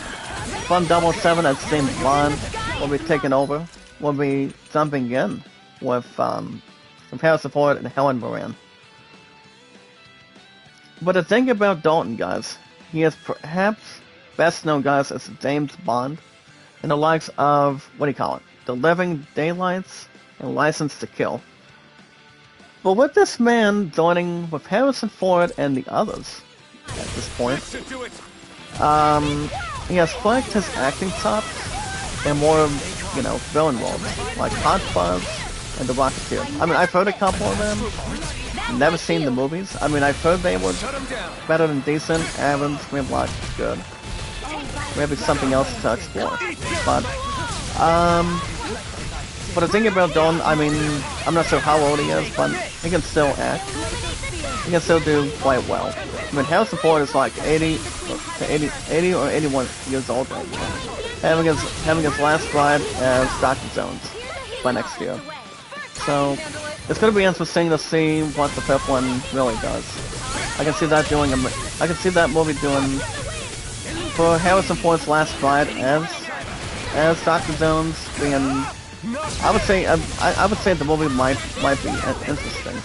from 007 at James Bond will be taking over. We'll be jumping in with Harrison Ford and Helen Mirren. But the thing about Dalton, guys, he is perhaps best known, guys, as James Bond in the likes of, what do you call it, The Living Daylights and License to Kill. But with this man joining with Harrison Ford and the others at this point, he has flexed his acting chops in more, you know, villain roles, like Hot Fuzz and The Rocketeer. I mean, I've heard a couple of them, never seen the movies. I mean, I've heard they were better than decent, average, maybe like good. Maybe something else to explore. But the thing about Don, I mean, I'm not sure how old he is, but he can still act. He can still do quite well. I mean, Harrison Ford is like 80 or 81 years old right now. Having his last ride as Dr. Jones by next year. So, it's going to be interesting to see what the fifth one really does. I can see that movie doing, for Harrison Ford's last ride as Dr. Jones being, I would say the movie might be interesting.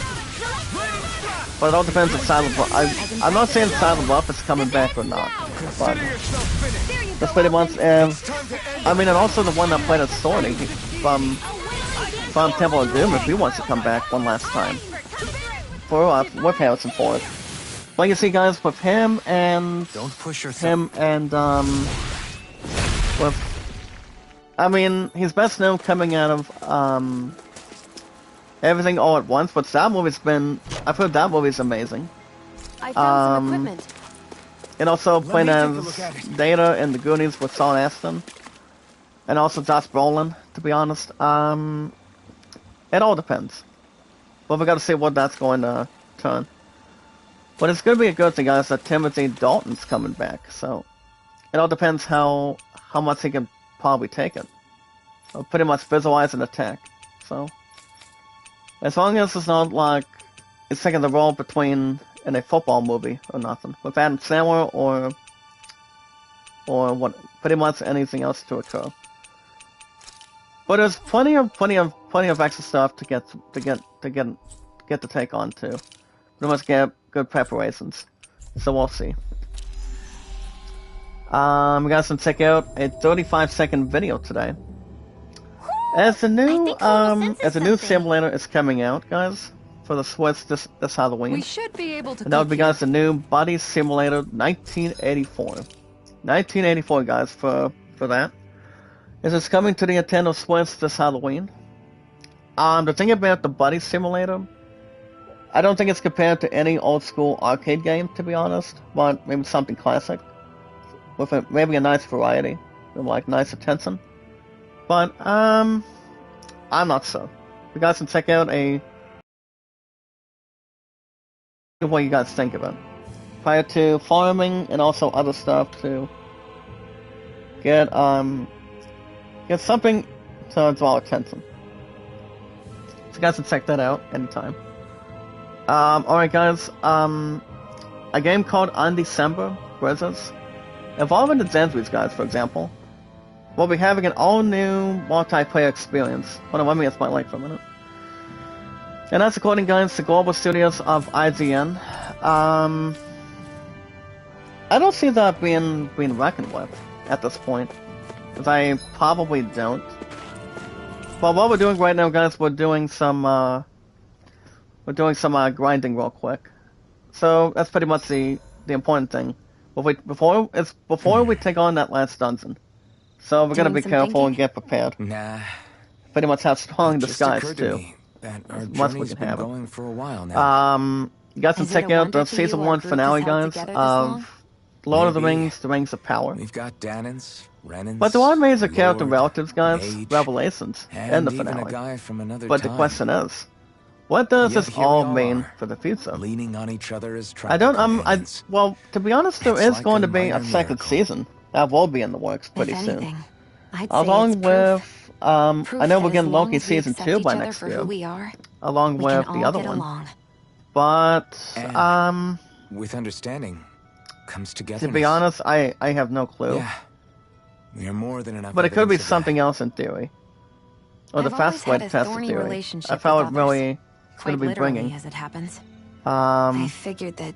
But it all depends if Silent Buff, I'm not saying Silent Buff is coming back or not, but that's pretty much, I mean, and also the one that played as Sorny from Temple of Doom, if he wants to come back one last time with Harrison Ford. But you see, guys, with him and with, I mean, he's best known coming out of Everything All at Once, but that movie's been, I've heard that movie's amazing. I found some equipment. And also playing as Data in The Goonies with Sean Astin. And also Josh Brolin, to be honest. It all depends. But we gotta see what that's going to turn. But it's gonna be a good thing, guys, that Timothy Dalton's coming back, so it all depends how much he can probably take it. Or pretty much visualize an attack. So as long as it's not like it's taking the role between in a football movie or nothing. With Adam Sandler or what pretty much anything else to occur. But there's plenty of extra stuff to get to take on too. Pretty much get good preparations. So we'll see. We got some check out a 35-second video today. As a new simulator is coming out, guys, for the Switch this Halloween. We should be able to. And that would be, guys, the new Body Simulator 1984. 1984, guys, for that. This is coming to the Nintendo Switch this Halloween. The thing about the Buddy Simulator, I don't think it's compared to any old school arcade game, to be honest, but maybe something classic with maybe a nice variety, with like nice attention. But I'm not sure. You guys can check out what you guys think of it prior to farming and also other stuff to get something to draw attention. So you guys can check that out anytime. Alright, guys, a game called Undecember Blizzards, involving the Zenzuis, guys, for example, will be having an all-new multiplayer experience. Hold on, let me get my light for a minute. And that's according, guys, to global studios of IGN. I don't see that being reckoned with at this point, because I probably don't. But what we're doing right now, guys, we're doing some grinding real quick. So that's pretty much the important thing. Before we take on that last dungeon. So we're gonna be careful and get prepared. Nah. Pretty much have strong disguise too. As much we can have going for a while now. You guys can check out the season 1 finale, guys, of Lord of the Rings: The Rings of Power. We've got Danons, Renans, but there are major character relatives, guys, revelations in the finale. But the question is, what does this all mean for the future? Leaning on each other as well, to be honest, there is going to be a second season that will be in the works pretty soon. Along with, I know we're getting Loki season 2 by next year, along with the other one. But, with understanding comes together. To be honest, I have no clue. Yeah, we are more than enough. But it could be something else in theory. Or the fast way to test the theory. I felt it really going to be bringing. As it happens. I figured that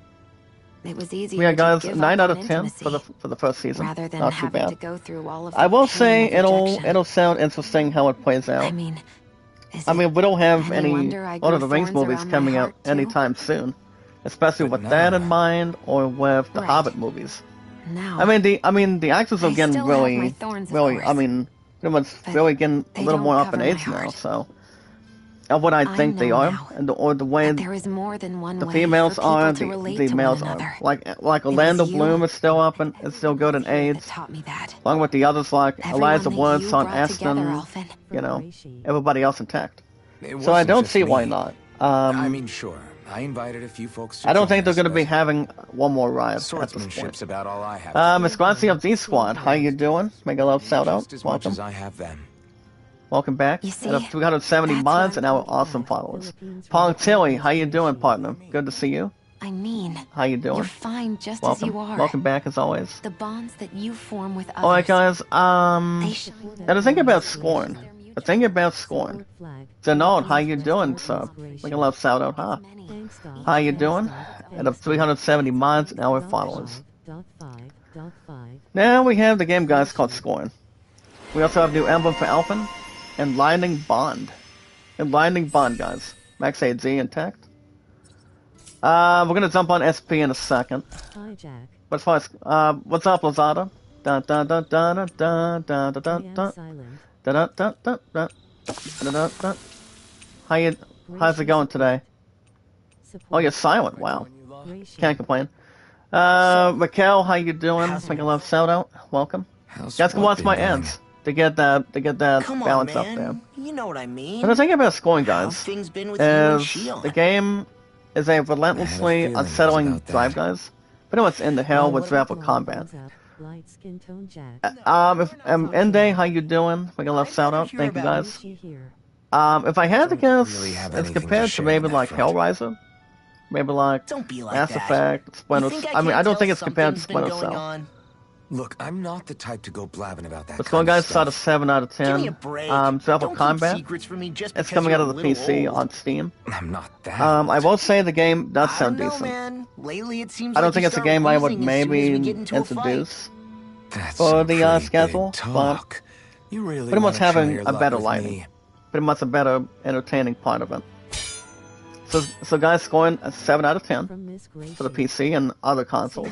It was easier Yeah, to guys, give 9 up out on of 10 intimacy for the first season. rather than Not too having to bad. go through all of I the will pain say of rejection. it'll sound interesting how it plays I out. mean, is I mean, it we don't have any any wonder I Lord of grew the Rings thorns movies around my coming out heart, too? anytime soon, especially But with that now- in mind, or with the Right. Hobbit movies. Now, I mean, the actors are I getting still have my really, thorns, of really. course. I mean, pretty much But really getting a they little don't more up in cover my age now. heart. So, of what I think they know are, now and or the way that there is more than one the way females for people are, to relate the to males one are. another. Like Orlando you Bloom is still up and is still good in that AIDS, taught me that. along with the others like Everyone Eliza that Wood, you Sean brought together, Astin, Alphen. you know, everybody else intact. It So I wasn't don't just see why me. not. I mean, sure. I invited a few folks to I don't join think they're us, going to be but having one more ride at this swordsmanship's point. about all I have. Miss Gracie of Z Squad, how you doing? Make a love shout out. Just as much Welcome. as I have them. Welcome back. You see, Out of 370 that's mods what and our awesome followers. Pong Tilly, how you doing, partner? Good to see you. I mean, How you doing? you're fine just Welcome. as you are. Welcome back as always. The bonds that you form with others. Alright guys, They shine now the thing about Scorn. The thing about Scorn. Denard, how you doing, sir? Make a love shout out, huh? How you doing? Out of 370 mods and our followers. Now we have the game guys called Scorn. We also have new emblem for Alphen and Lightning Bond. And Lightning Bond guys. Max AZ intact. We're gonna jump on SP in a second. But as far as what's up, Lazada? Dun dun dun dun dun dun dun dun dun dun dun dun dun dun dun. How's it going today? Oh, you're silent. Wow. Can't complain. Raquel, how you doing? Make a love shout out. Welcome. How's Guys can what watch been my going? ads to get that Come on, balance up man. there. You know what I mean. And the thing about scoring, How's guys, things been with you and is Shion? the game is a relentlessly feeling unsettling about that. drive, guys. Pretty much in the hell with rapid combat. If End Day, how you doing? Make a love shout out. Thank you, guys. If I had to guess, really have it's anything to compared to share maybe on that like front. Hellraiser, maybe like Don't be like Mass that. Effect, Splinter. You think I mean, I can't don't think tell it's compared to something's been Splinter going Cell. on? Look, I'm not the type to go blabbing about that But kind Scorn of guys stuff. out of 7 out of Give me a 10. break. Travel Don't keep Combat. secrets from me just It's because coming out you're of a the PC little on old. Steam. I'm not that. I will say the game does I sound don't know, decent. man. Lately, it seems I don't like think you it's a start game I would wheezing as soon as maybe we get into a fight. introduce. That's for some the, pretty schedule, big but talk. You really pretty much wanna try having your a luck better with lighting. me? Pretty much a better entertaining part of it. So guys scoring a 7 out of 10 for the PC and other consoles.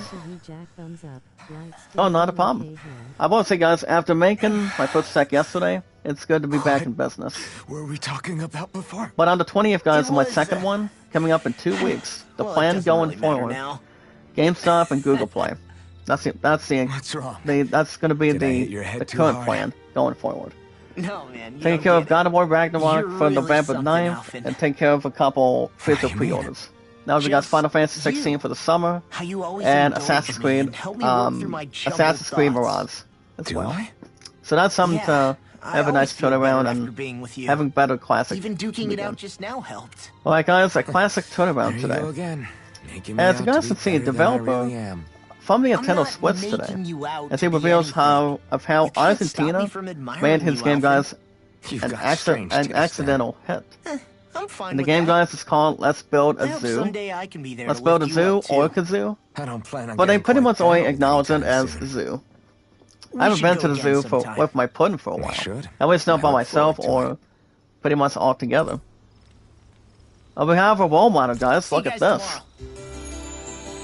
Oh, not a problem. I will say, guys, after making my first tech yesterday, it's good to be back in business. Were we talking about before? But on the 20th, guys, It on my was, second one, coming up in 2 weeks, the Well, it plan doesn't going really matter forward, now. GameStop and Google Play. That's What's wrong? that's going to be Did I hit your head the too current hard? plan going forward. No, man. You Taking don't care of get God of War Ragnarok You're for really November something, 9th, Alphen. and take care of a couple physical you mean? pre-orders. Now we got Just Final Fantasy 16 you. for the summer, How you always and indulge Assassin's me Creed, and help me work through my jumbled Assassin's Creed thoughts. Mirage as Do well. I? So that's something Yeah, to I have a nice always feel better turnaround after and being with you. having better classic. Even duking it again. out just now helped. Alright guys, a classic turnaround There you go today. again. Making me As out you guys to can be see, better than I developer really am. from the I'm Nintendo not Switch making today, you out as to he be reveals anything. how You can't stop me Argentina from admiring made his you, game, Alphen. guys, You've an got strange taste, then. accidental hit. I'm fine And the with game, that. guys, is called Let's Build I a hope Zoo. someday I can be there Let's to build a lift you zoo up, too. or kazoo. I don't plan on But they getting pretty quite much that only old acknowledge it anytime as soon. zoo. We I haven't should been go to the again zoo sometime. with my pudding for a We while. should. At least not I by look myself forward to or pretty much all together. We have a role model, guys. See Look you at guys this. tomorrow.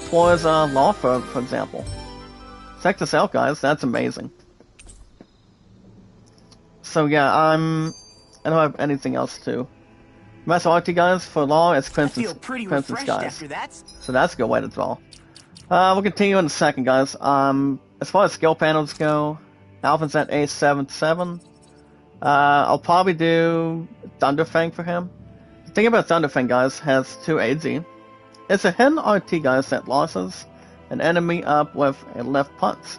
Towards Law, for example. Check this out, guys. That's amazing. So yeah, I don't have anything else to. Master Arcty, guys, for Law is I Crimson, feel pretty Crimson refreshed Skies. after that. So that's a good way to draw. We'll continue in a second, guys. As far as skill panels go, Alphen's at A77. I'll probably do Thunderfang for him. The thing about Thunderfang, guys, has 2 AZ. It's a hidden RT, guys, that losses an enemy up with a left punch,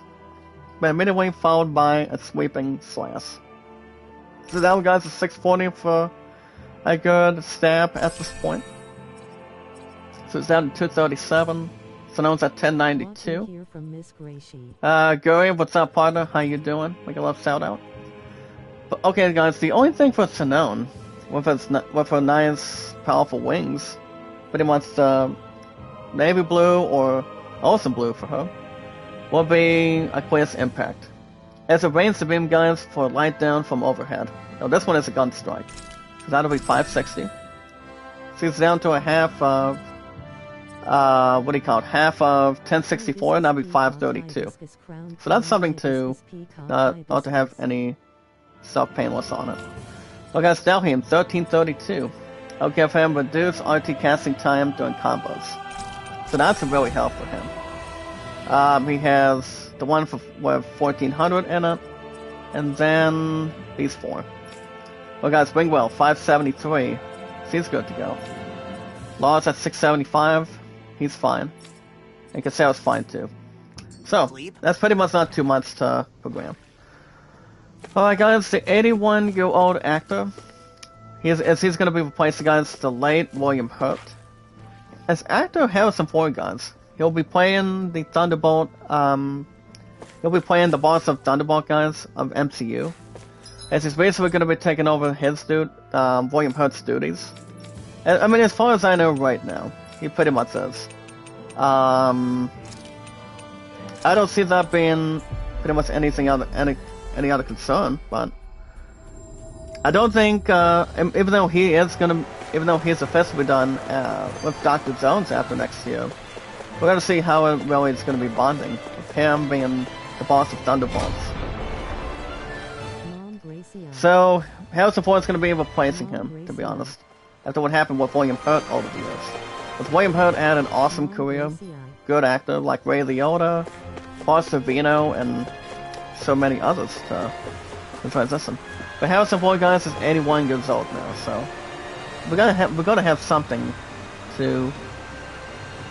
but immediately followed by a sweeping slash. So that one, guys, is 640 for a good stab at this point. So it's down to 237. So now it's at 1092. Guri, what's up, partner? How you doing? Make a love shout out. But okay, guys, the only thing for Sinone, with her nice, powerful wings, pretty much the navy blue or also blue for her, will be Aqueous Impact. As it rains the beam guns for light down from overhead. Now this one is a gun strike. So that'll be 560. She's down to a half of, what do you call it? Half of 1064, and that'll be 532. So that's something to, not to have any stuff painless on it. Well guys, Dalheim, 1332. I'll give him reduced RT casting time during combos. So that's a really help for him. He has the one with 1400 in it, and then these four. Well guys, Wingwell, 573. He's good to go. Laws at 675. He's fine. And Casaro's fine too. So, that's pretty much not too much to program. Alright guys, the 81-year-old actor. He's going to be replaced against the late William Hurt. As actor Harrison Ford, guys, he'll be playing the Thunderbolt, he'll be playing the boss of Thunderbolt, guys, of MCU. As he's basically going to be taking over his William Hurt's duties. I mean, as far as I know right now, he pretty much is. I don't see that being pretty much anything other, any other concern, but I don't think, even though he's officially done with Dr. Jones after next year, we're gonna see how it really is gonna be bonding with him being the boss of Thunderbolts. So Harrison Ford's gonna be replacing him, to be honest, after what happened with William Hurt over the years. With William Hurt had an awesome career, good actor like Ray Liotta, Paul Sorvino, and so many others to transition. But Harrison Ford, guys, is 81 years old now, so we're gonna have something to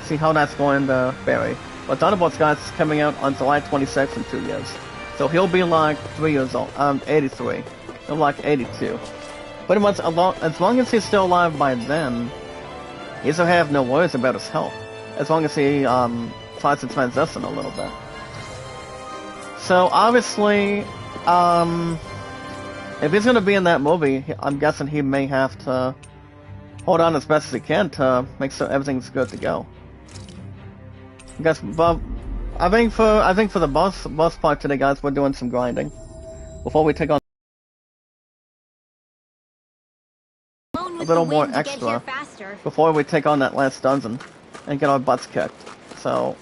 see how that's going to vary. But Thunderbolts, guys, is coming out on July 26th in 2 years, so he'll be like 3 years old. 83. He'll be like 82. Pretty much as long as he's still alive by then, he doesn't have no worries about his health. As long as he tries to transition a little bit. So obviously, if he's gonna be in that movie, I'm guessing he may have to hold on as best as he can to make sure everything's good to go. But I think for the most part today, guys, we're doing some grinding before we take on a little more extra before we take on that last dungeon and get our butts kicked. So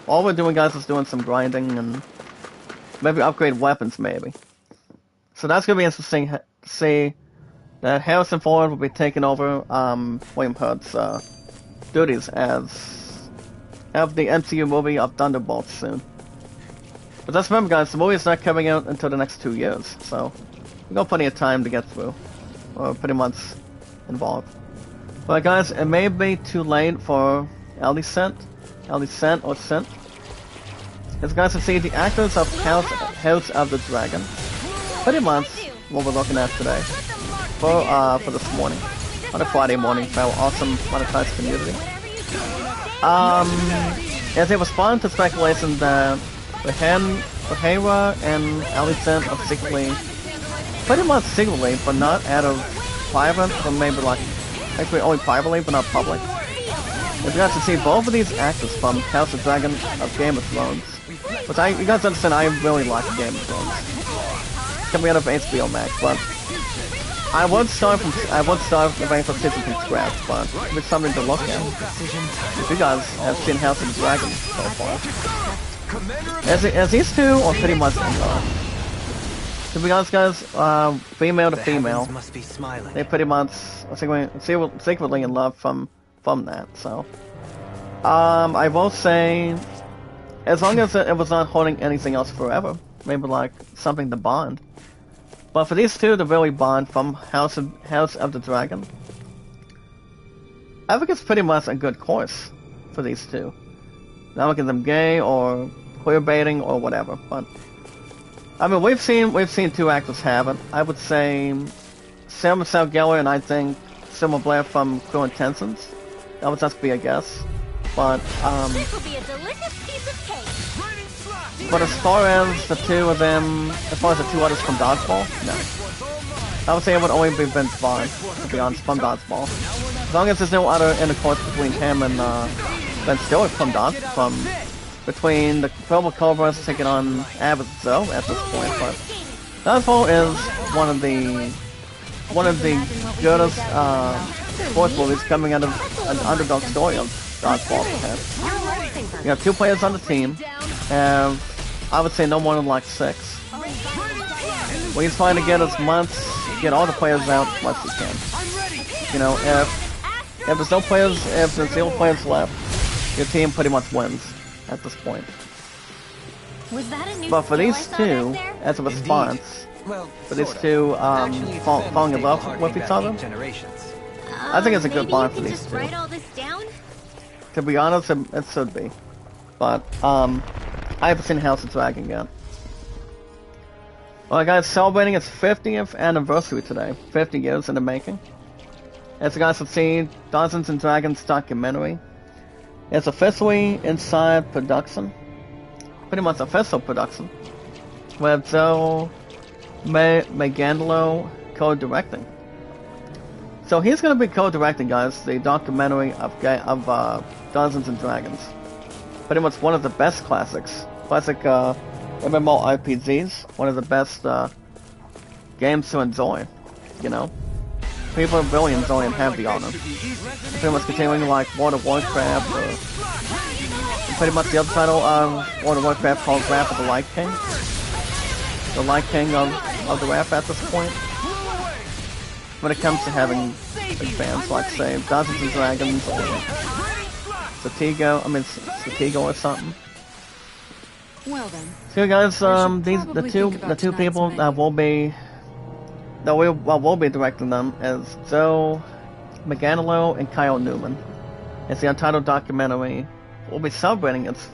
all we're doing, guys, is doing some grinding and maybe upgrade weapons, maybe. So that's gonna be interesting to see that Harrison Ford will be taking over William Hurt's duties as the MCU movie of Thunderbolts soon. But just remember, guys, the movie is not coming out until the next 2 years, so we got plenty of time to get through. We're pretty much involved. But guys, it may be too late for Alicent or Sint. As guys can see, the actors of House of the Dragon. Pretty much what we're looking at today for this morning, on a Friday morning for our awesome monetized community. As they respond to speculation that Rhaenyra and Alicent are pretty much secretly, but not out of private, or maybe like, actually only privately, but not public. As you guys can see, both of these actors from House of Dragon of Game of Thrones, which you guys understand, I really like Game of Thrones. Coming out of HBO Max, but I would start the Reign of Season from scratch, but it's something to look at. If you guys have seen House of the Dragon so far. As these two are pretty much in love. To be honest, guys, female to female, they pretty much are secretly in love from that, so. I will say, as long as it was not holding anything else forever, maybe like something to bond. But for these two to really bond from House of the Dragon, I think it's pretty much a good course for these two. Not making them gay or queer baiting or whatever, but I mean we've seen two actors have it. I would say Sarah Michelle Gellar and I think Selma Blair from Cruel Intentions. That would just be a guess. But This will be a delicious piece of cake. but as far as the two of them, as far as the two others from Dodgeball, no. I would say it would only be Vince Vaughn, to be honest, from Dodgeball. As long as there's no other intercourse between him and Ben Stiller from between the Purple Cobras taking on Abbott Zoe at this point, but Dodgeball is one of the greatest sports movies coming out of an underdog story of Dodgeball. You have 2 players on the team, and I would say no more than like 6. Well, he's trying to get all the players out as much as he can. You know, if there's 0 players left, your team pretty much wins at this point. Was that a new But for skill I these saw two, back there? as a response, Well, for these sorta. two Actually, it's been falling in stable love hardly with each about other, 8 generations. I think it's a good Maybe bond you for could these just two. write all this down? To be honest, it should be. But, I haven't seen House of Dragon yet. Well, guys, celebrating its 50th anniversary today. 50 years in the making. As you guys have seen, Dungeons and Dragons documentary. It's officially inside production. Pretty much official production. With Zoe Megandalo co-directing. So he's going to be co-directing, guys, the documentary of Dungeons and Dragons. Pretty much one of the best classic MMORPGs. One of the best games to enjoy, you know. People really enjoy and have the honor. Pretty much continuing like World of Warcraft, or pretty much the other title of World of Warcraft called Wrath of the Light King. The Light King of the Wrath at this point. When it comes to having big fans like, say, Dungeons and Dragons or Stratego or something. Well then. So guys, probably the two think people about that will be directing them is Zoe Megandalo and Kyle Newman. It's the untitled documentary. We'll be celebrating its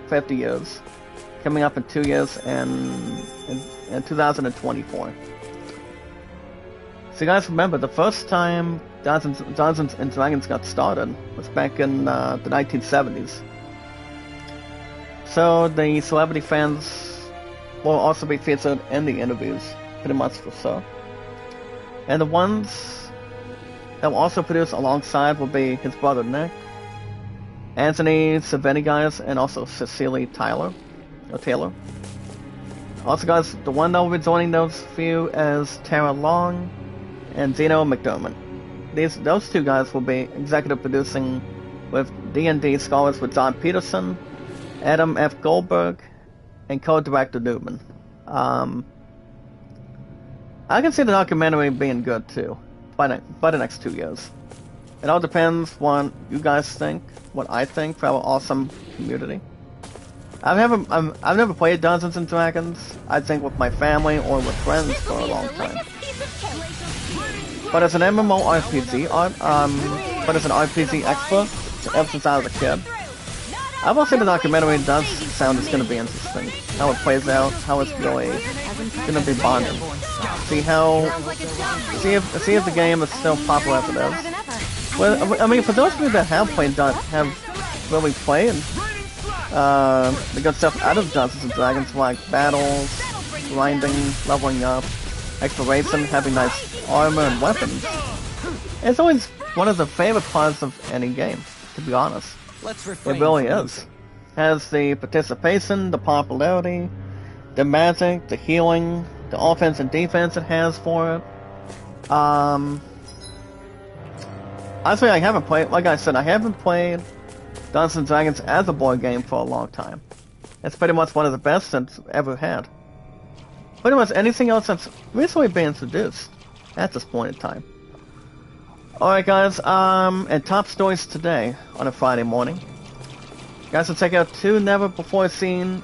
50 years, coming up in 2 years in 2024. So you guys remember, the first time Dungeons and Dragons got started was back in the 1970s. So the celebrity fans will also be featured in the interviews, pretty much for so. And the ones that will also produce alongside will be his brother Nick, Anthony Savini, guys, and also Cecily Taylor. Also, guys, the one that will be joining those few is Tara Long and Zeno McDermott. Those 2 guys will be executive producing with D&D scholars with John Peterson, Adam F. Goldberg, and co-director Newman. I can see the documentary being good too, by the next 2 years. It all depends what you guys think, what I think for our awesome community. I've never played Dungeons and Dragons, I think with my family or with friends This for will a be long delicious time. piece of cake. But as an MMORPG, but as an RPG expert, ever since I was a kid, I will say the documentary does sound it's going to be interesting. How it plays out, how it's really going to be bonding. See if the game is still popular as it is. Well, I mean, for those of you that have really played the good stuff out of Dungeons and Dragons, like battles, grinding, leveling up, exploration, having nice armor and weapons, it's always one of the favorite parts of any game, to be honest. It really is. Has the participation, the popularity, the magic, the healing, the offense and defense it has for it. Honestly, I haven't played, like I said, I haven't played Dungeons and Dragons as a board game for a long time. It's pretty much one of the best it's ever had. Pretty much anything else that's recently been introduced at this point in time. Alright guys, and top stories today on a Friday morning. Guys, will check out 2 never before seen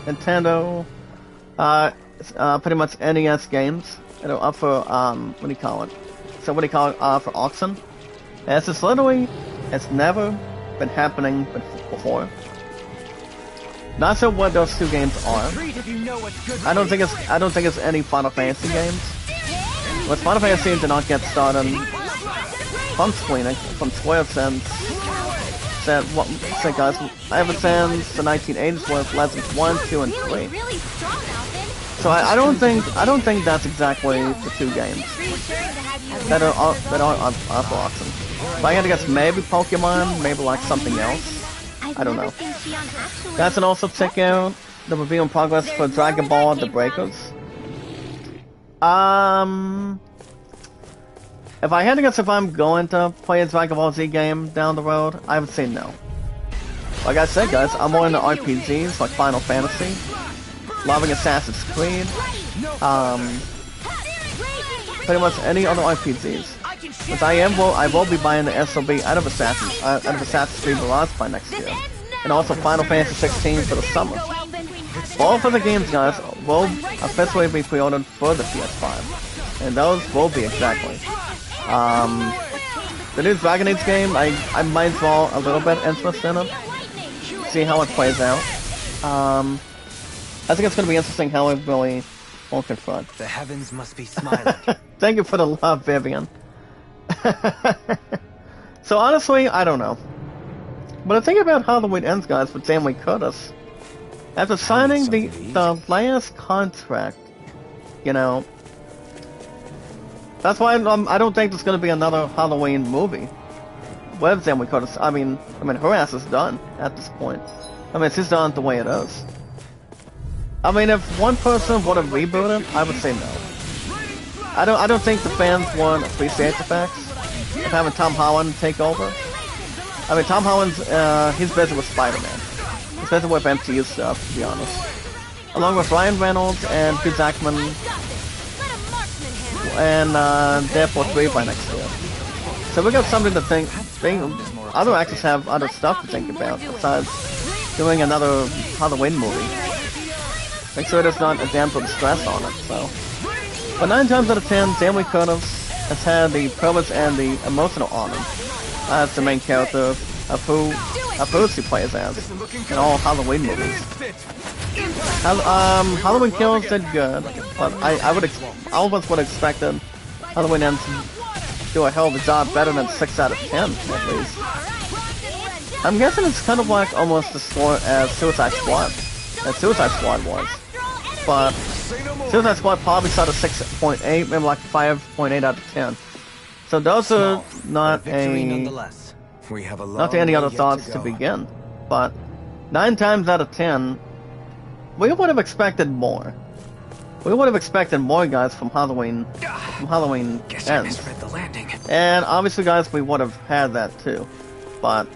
Nintendo, pretty much NES games that are up for, for auction. And it's never been happening before. Not sure what those 2 games are. I don't think it's any Final Fantasy games. But Final Fantasy did not get started from Square since guys, ever since the 1980s with Legends 1, 2, and 3. So I don't think that's exactly the 2 games that are up for auction. If I had to guess, maybe Pokemon, maybe like something else. I don't know. Guys, and also check out the review in progress for Dragon Ball The Breakers. If I had to guess if I'm going to play a Dragon Ball Z game down the road, I would say no. Like I said, guys, I'm more into RPGs like Final Fantasy, loving Assassin's Creed, pretty much any other RPGs. But I will be buying the SOB out of Assassin's Creed Mirage by next year, and also Final Fantasy 16 for the summer. Both of the games, guys, will officially be pre-ordered for the PS5, and those will be exactly. The new Dragon Age game, I might as well a little bit interested in it. See how it plays out. I think it's going to be interesting how it really won't confront. The heavens must be smiling. Thank you for the love, Vivian. So honestly, I don't know. But the thing about Halloween Ends, guys, with Jamie Lee Curtis, after signing the last contract, you know, that's why I don't think there's going to be another Halloween movie with Jamie Lee Curtis. I mean, her ass is done at this point. I mean, she's done the way it is. I mean, if one person would have rebooted, I would say no. I don't think the fans would appreciate the facts of having Tom Holland take over. I mean, Tom Holland's he's busy with Spider-Man. He's busy with MCU stuff, to be honest. Along with Ryan Reynolds and Hugh Jackman and Deadpool 3 by next year. So we got something to think. Other actors have other stuff to think about besides doing another Halloween movie. Make sure there's not a damn ton of stress on it. So, but 9 times out of 10, Jamie Lee Curtis has had the privilege and the emotional honor as the main character of who she plays as in all Halloween movies. Halloween Kills did good, but I almost would have expected Halloween Ends to do a hell of a job, better than 6 out of 10 at least. I'm guessing it's kind of like almost the score as Suicide Squad was, but Suicide Squad probably started 6.8, maybe like 5.8 out of 10. So those are not any other thoughts to begin, but 9 times out of 10, we would have expected more. We would have expected more, guys, from Halloween Ends. And obviously, guys, we would have had that too. But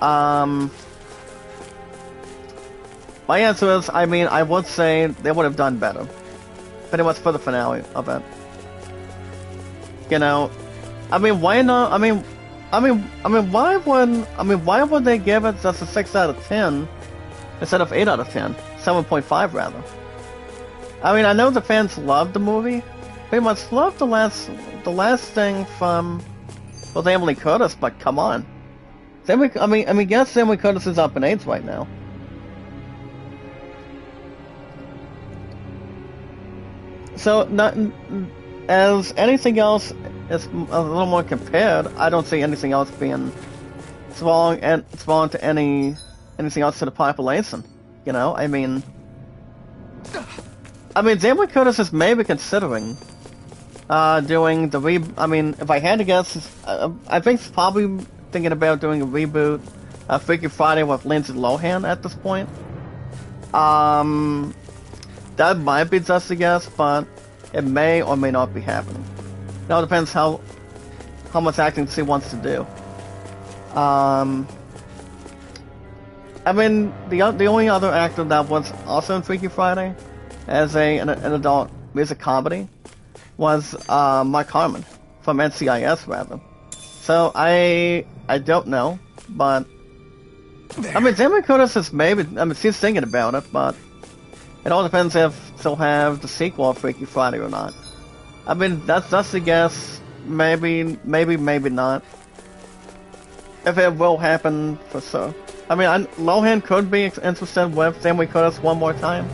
my answer is, I mean, I would say they would have done better. Pretty much for the finale of it. You know, I mean, why not? I mean, why would they give it just a 6 out of 10 instead of 8 out of 10, 7.5 rather? I mean, I know the fans loved the movie, pretty much loved the last thing from Jamie Lee Curtis, but come on, guess Jamie Lee Curtis is up in AIDS right now. So, not as anything else is a little more compared. I don't see anything else being swallowing to anything else to the population. You know, I mean, Jamie Lee Curtis is maybe considering doing the I mean, if I had to guess, I think she's probably thinking about doing a reboot of Freaky Friday with Lindsay Lohan at this point. That might be just a guess, but it may or may not be happening. It all depends how much acting she wants to do. I mean, the only other actor that was also in Freaky Friday as an adult music comedy was Mark Harmon from NCIS rather. So I don't know, but I mean, Jamie Lee Curtis is she's thinking about it, but it all depends if she'll have the sequel of Freaky Friday or not. I mean, that's a guess. Maybe not. If it will happen, for sure. I mean, Lohan could be interested with Jamie Lee Curtis one more time.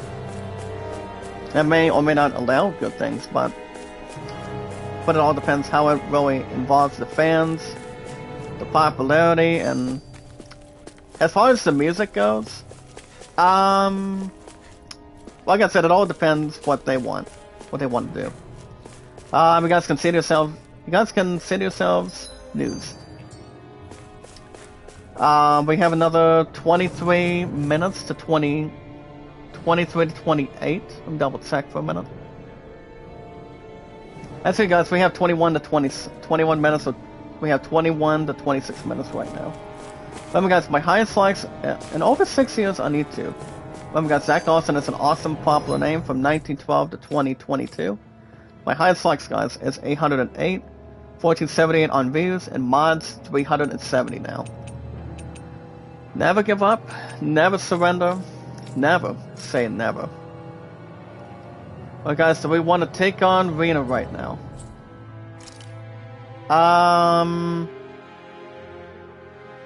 That may or may not allow good things, but it all depends how it really involves the fans, the popularity, and as far as the music goes, like I said, it all depends what they want to do. You guys consider yourselves news. We have another 23 minutes to 23 to 28. Let me double check for a minute. That's it, guys. We have 21 minutes. So we have 21 to 26 minutes right now. Remember, guys, my highest likes in over 6 years on YouTube. Remember, guys, Zach Dawson is an awesome, popular name from 1912 to 2022. My highest likes, guys, is 808, 1478 on views, and mods 370 now. Never give up, never surrender, never say never. Well, guys, do we want to take on Rena right now?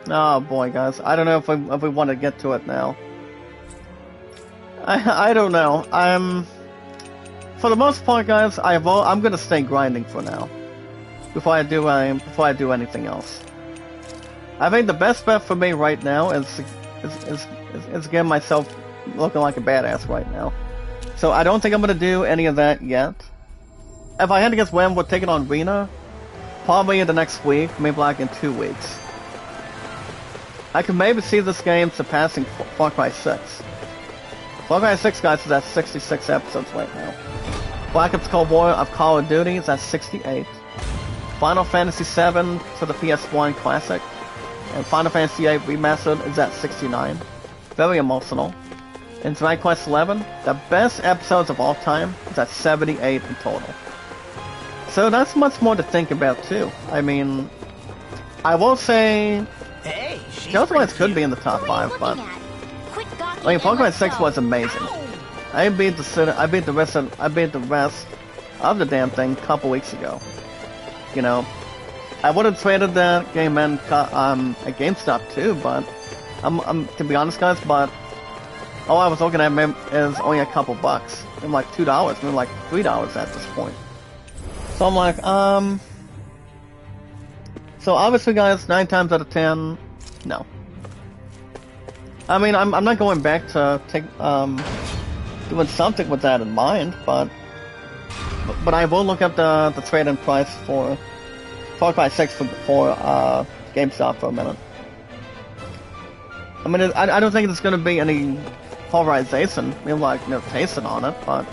Oh boy, guys, I don't know if we want to get to it now. I don't know. For the most part, guys, I'm gonna stay grinding for now. Before I do anything else. I think the best bet for me right now is getting myself looking like a badass right now. So I don't think I'm gonna do any of that yet. If I had to guess when we're taking on Rena, probably in the next week, maybe like in 2 weeks. I can maybe see this game surpassing Far Cry 6. Far Cry 6, guys, is at 66 episodes right now. Black Ops Cold War of Call of Duty is at 68. Final Fantasy VII for the PS1 Classic and Final Fantasy VIII Remastered is at 69. Very emotional. In Dragon Quest XI, the best episodes of all time is at 78 in total. So that's much more to think about too. I mean, I will say, Hey, she's Ghost pretty Wars could cute. be in the top 5, but Quit gawking I mean, and Far Cry let's 6 go. was amazing. I beat the rest of the damn thing a couple weeks ago. You know, I would have traded that game in at GameStop too, but I'm to be honest, guys, but all I was looking at is only a couple bucks. I'm like $2, maybe like $3 at this point. So I'm like, so obviously, guys, 9 times out of 10, no. I mean, I'm not going back to doing something with that in mind, but I will look up the trade-in price for Far Cry 6 for GameStop for a minute. I mean, I don't think there's going to be any polarization, I mean, like, no tasting on it, but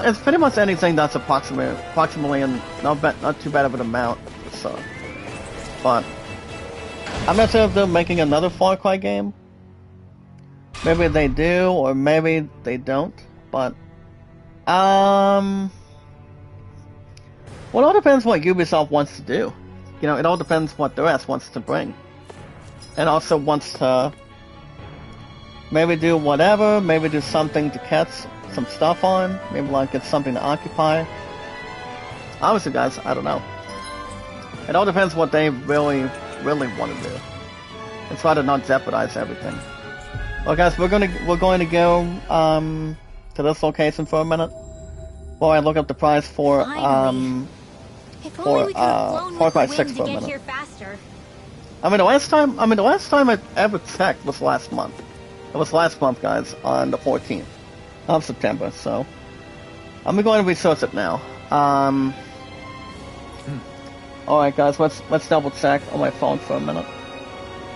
it's pretty much anything that's approximately and not too bad of an amount. So, but I'm not sure if they're making another Far Cry game. Maybe they do, or maybe they don't. But well, it all depends what Ubisoft wants to do. You know, it all depends what their ass wants to bring, and also wants to maybe do whatever. Maybe do something to catch some stuff on. Maybe like get something to occupy. Honestly, guys, I don't know. It all depends what they really want to do, and try to not jeopardize everything. Well, guys, we're going to go to this location for a minute while I look up the price for If only we could have flown Far with Cry the 6 wind for a to get minute. here faster. I mean, the last time I ever checked was last month. It was last month, guys, on the 14th of September. So I'm going to research it now. All right, guys, let's double check on my phone for a minute.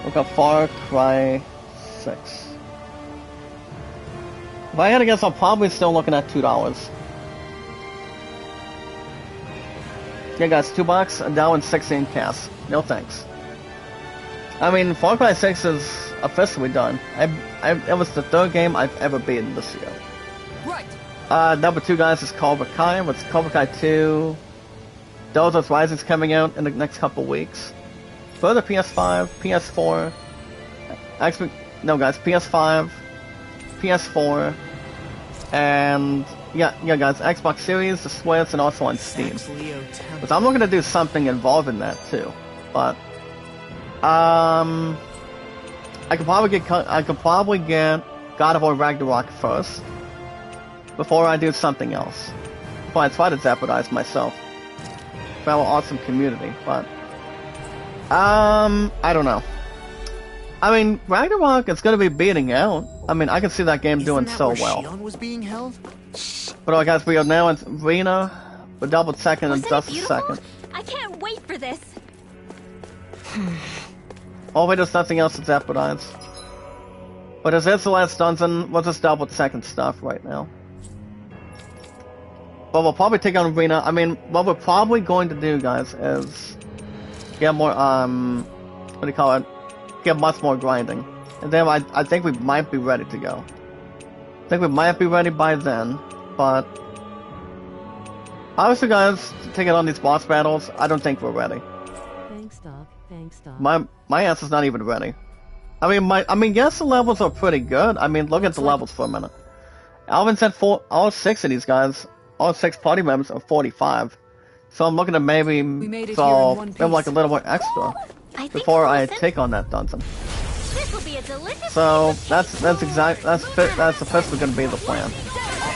Look up Far Cry 6. If I had to guess, I'm probably still looking at $2. Yeah, guys, $2, $1.16 cash. No thanks. I mean, Far Cry 6 is officially done. It was the 3rd game I've ever beaten this year. Right. Number 2, guys, is Cobra Kai. With Cobra Kai 2, Delta's Rising's coming out in the next couple weeks. Further PS5, PS4, no, guys, PS5, PS4, and yeah, guys, Xbox Series, the Switch, and also on Steam. But I'm looking to do something involving that too. But I could probably get God of War Ragnarok first before I do something else. Before I try to jeopardize myself for our awesome community, but I don't know. I mean, Ragnarok is going to be beating out. I mean, I can see that game doing so well. Shion was being held? But guys, we are now in Rena. We're double checking in Wasn't just it a beautiful? second. I can't wait for this. Oh wait, there's nothing else to jeopardize. But this is the last dungeon. We'll just double check and stuff right now. But we'll probably take on Arena. I mean, what we're probably going to do, guys, is get more, what do you call it? Get much more grinding. And then I think we might be ready to go. I think we might be ready by then, but obviously, guys, taking on these boss battles, I don't think we're ready. Thanks, Doc. Thanks, Doc. My answer's not even ready. I mean, yes, the levels are pretty good. I mean, look at the levels for a minute. Alvin said all 6 of these guys, all 6 party members are 45. So I'm looking at maybe like a little more extra before I take on that dungeon. This will be a delicious So that's officially going to be the plan.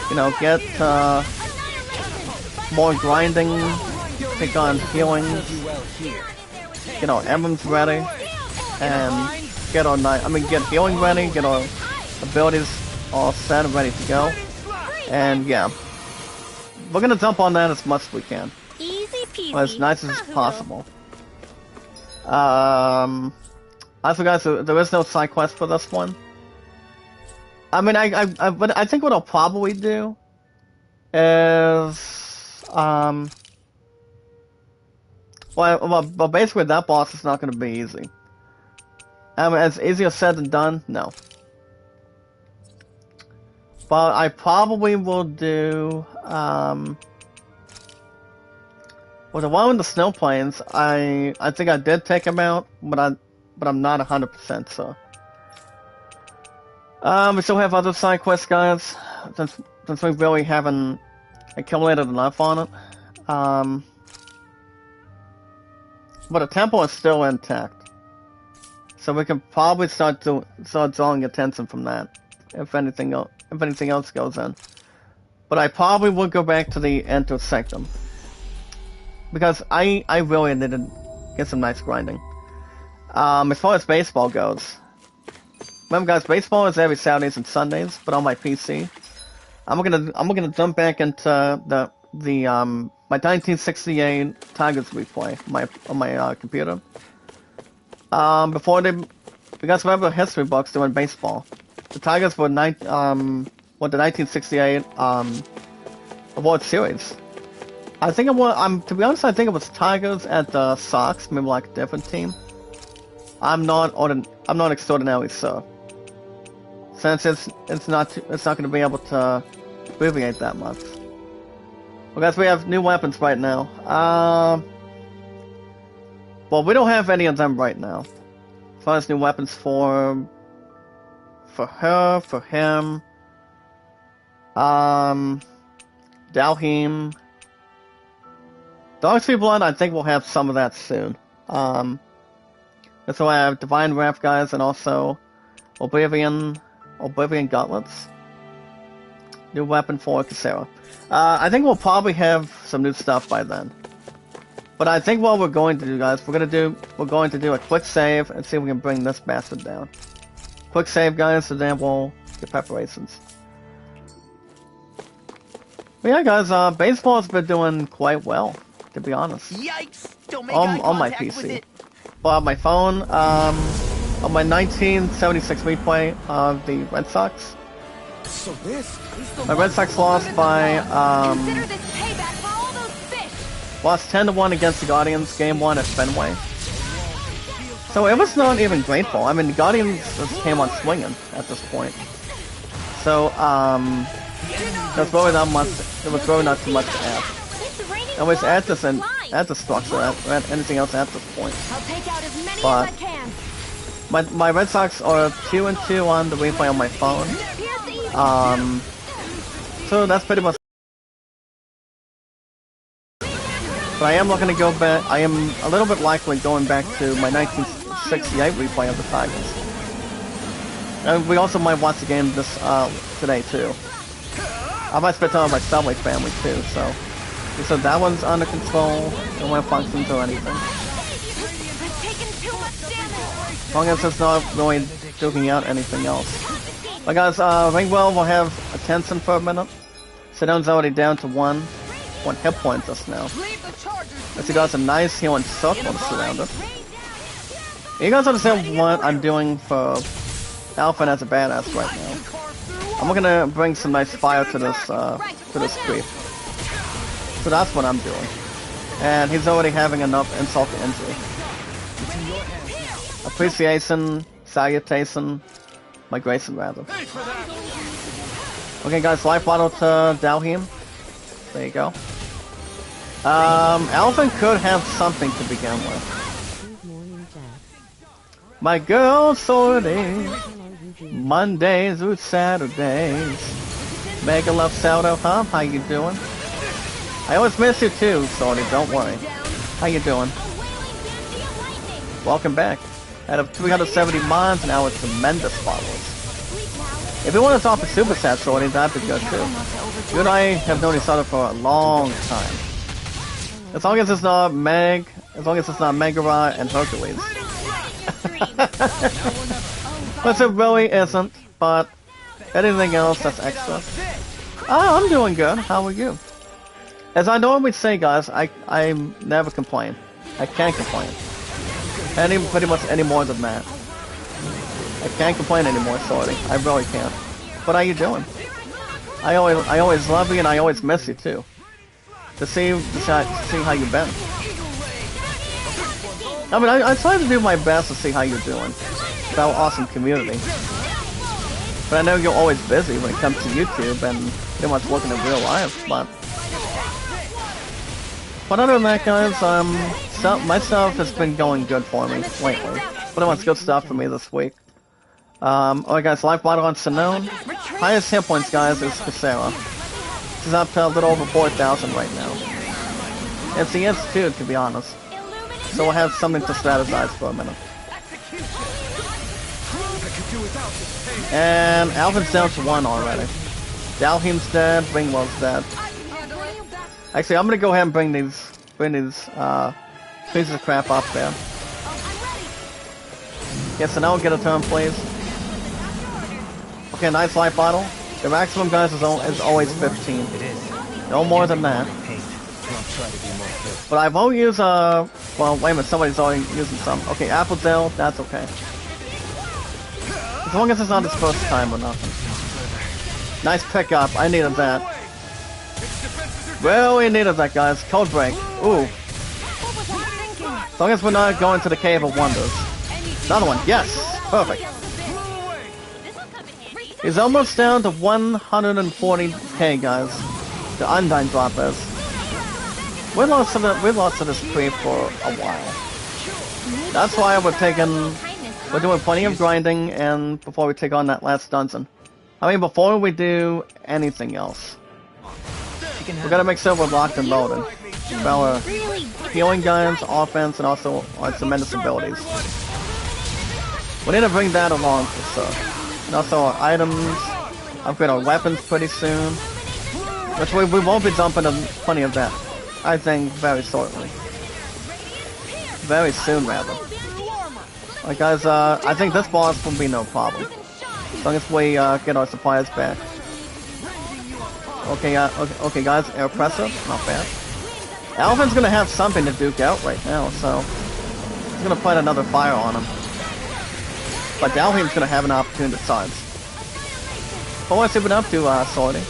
You know, get more grinding, take on healings, get our emblems ready, and get healing ready, get our abilities all set and ready to go. And yeah, we're gonna jump on that as much as we can. Easy peasy. Well, as nice as possible. Also, guys, there is no side quest for this one. I mean, but I think what I'll probably do is, well, basically that boss is not going to be easy. As easier said than done, no. But I probably will do, well, the one with the snow plains, I think I did take him out, but I'm not 100% sure. We still have other side quests, guys, since we really haven't accumulated enough on it. But the temple is still intact. So we can probably start drawing attention from that, if anything else goes in. But I probably will go back to the Enter Sanctum, because I really need to get some nice grinding. As far as baseball goes, remember, guys, baseball is every Saturdays and Sundays, but on my PC. I'm gonna jump back into my 1968 Tigers replay on my computer. Because remember history books doing baseball. The Tigers were the 1968 World Series. I think to be honest, I think it was Tigers at the Sox, maybe like a different team. I'm not extraordinarily sure, since it's not going to be able to abbreviate that much. Well, guys, we have new weapons right now. Well, we don't have any of them right now. As far as new weapons for her, for him, Dalheim, Darktree Blood, I think we'll have some of that soon. So I have Divine Wrath, guys, and also Oblivion Gauntlets. New weapon for Kisera. I think we'll probably have some new stuff by then. But I think what we're going to do, guys, we're going to do a quick save and see if we can bring this bastard down. Quick save, guys, and then we'll get preparations. But yeah, guys, baseball's been doing quite well, to be honest. Yikes! Don't make on my PC. But on my phone, on my 1976 replay of the Red Sox. So this is the my Red Sox lost by Consider this payback for all those fish. lost 10-1 against the Guardians, Game 1 at Fenway. So it was not even grateful. I mean, the Guardians just came on swinging at this point. So there's really not much. There was really not too much to add. And we add this structure, add anything else at this point. I'll take out as many But as I can. my Red Sox are 2-2 on the replay on my phone. So that's pretty much. But I am looking to go back. I am a little bit likely going back to my 1968 replay of the Tigers. And we also might watch the game this today too. I might spend time with my Subway family too. So that one's under control. No one functions or anything. As long as it's not really duking out anything else. But guys, Ringwell will have attention for a minute. Sedan's already down to one hit point just now. As he does a nice healing circle to surround it. You guys understand what I'm doing for Alphen as a badass right now? I'm gonna bring some nice fire to this creep. So that's what I'm doing. And he's already having enough insult to injury. Appreciation, salutation, migration rather. Okay guys, life bottle to Dalhim. There you go. Alphen could have something to begin with. Good morning, Jack. My girl sorting Mondays through Saturdays. Mega love Saldo, huh? How you doing? I always miss you too, Sorty, don't worry. How you doing? Welcome back. Out of 370 mods and our tremendous followers. If you want to talk to Super Sat Sorty, that'd be good too. You and I have known each other for a long time. As long as it's not Meg, as long as it's not Megarot and Hercules. But it really isn't, but anything else that's extra. Oh, I'm doing good. How are you? As I normally say, guys, I never complain. I can't complain. Pretty much any more than that. I can't complain anymore, sorry. I really can't. But how you doing? I always love you and I always miss you too. To see how you've been. I mean, I try to do my best to see how you're doing. With our awesome community. But I know you're always busy when it comes to YouTube and pretty much working in real life, but other than that, guys, my stuff has been going good for me lately. Pretty much good stuff for me this week. Alright guys, life bottle on Sinone. Highest hit points, guys, is Casera. She's up to a little over 4,000 right now. It's the Institute, to be honest. So we'll have something to strategize for a minute. And Alphen's down to 1 already. Dalhim's dead, Ringwell's dead. Actually, I'm gonna go ahead and bring these pieces of crap up there. Yes, so now we'll get a turn, please. Okay, nice life bottle. The maximum, guys, is always 15. No more than that. But I won't use, well, wait a minute, somebody's already using some. Okay, Applesdale, that's okay. As long as it's not his first time or nothing. Nice pickup, I needed that. Really needed that, guys. Code break. Ooh. As long as we're not going to the Cave of Wonders. Another one, yes! Perfect. He's almost down to 140k, guys. The Undyne drop is. We lost to this creep for a while. That's why we're doing plenty of grinding and before we take on that last dungeon. I mean, before we do anything else. We're gonna make sure we're locked and loaded. With our healing guns, offense, and also our tremendous abilities. We need to bring that along for sure. And also our items, upgrade our weapons pretty soon. Which we won't be dumping plenty of that. I think very shortly. Very soon, rather. Alright guys, I think this boss will be no problem. As long as we get our supplies back. Okay, okay guys, Air Pressure, not bad. Alphen's gonna have something to duke out right now, so he's gonna put another fire on him. But Dalhim's gonna have an opportunity to charge. But what's he been up to, Sorty?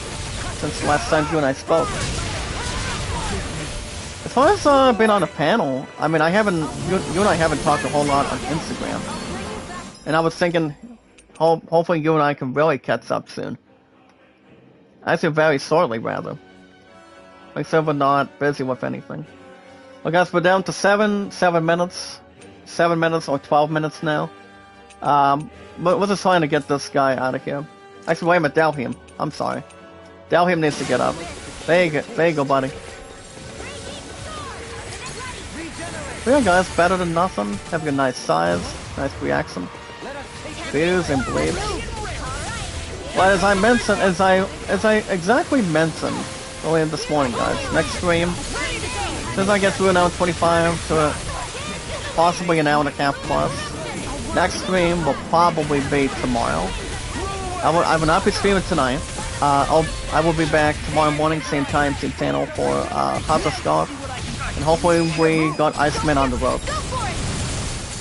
Since the last time you and I spoke. As far as being on a panel, I mean, you and I haven't talked a whole lot on Instagram. And I was thinking, hopefully you and I can really catch up soon. Actually, very shortly, rather. Like, so we're not busy with anything. Well, guys, we're down to 7 minutes. 7 minutes or 12 minutes now. But we're just trying to get this guy out of here. Actually, wait a minute, Dalhim. I'm sorry. Dalhim needs to get up. There you go, buddy. Yeah, guys, better than nothing. Having a nice size, nice reaction. Fuse and bleeds. Well, as I mentioned, as I exactly mentioned earlier this morning, guys, next stream, since I get through an hour 25 to possibly an hour and a half plus, next stream will probably be tomorrow. I will not be streaming tonight. I will be back tomorrow morning, same time, same channel for House of Scarf, and hopefully we got Iceman on the ropes.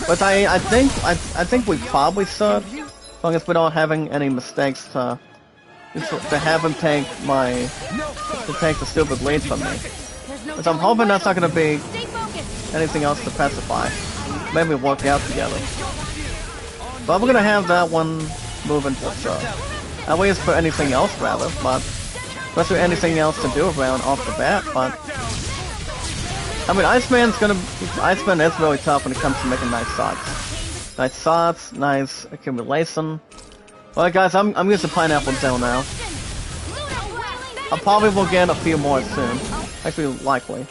But I think we probably should, as long as we don't having any mistakes to have him take the stupid lead from me. But I'm hoping that's not gonna be anything else to pacify. Maybe work out together. But we're gonna have that one moving for sure. At least for anything else rather, but unless there's anything else to do around off the bat, but I mean Iceman is really tough when it comes to making nice shots. Nice shots, nice accumulation. Alright guys, I'm using Pineapple Zone now. I probably will get a few more soon. Actually likely.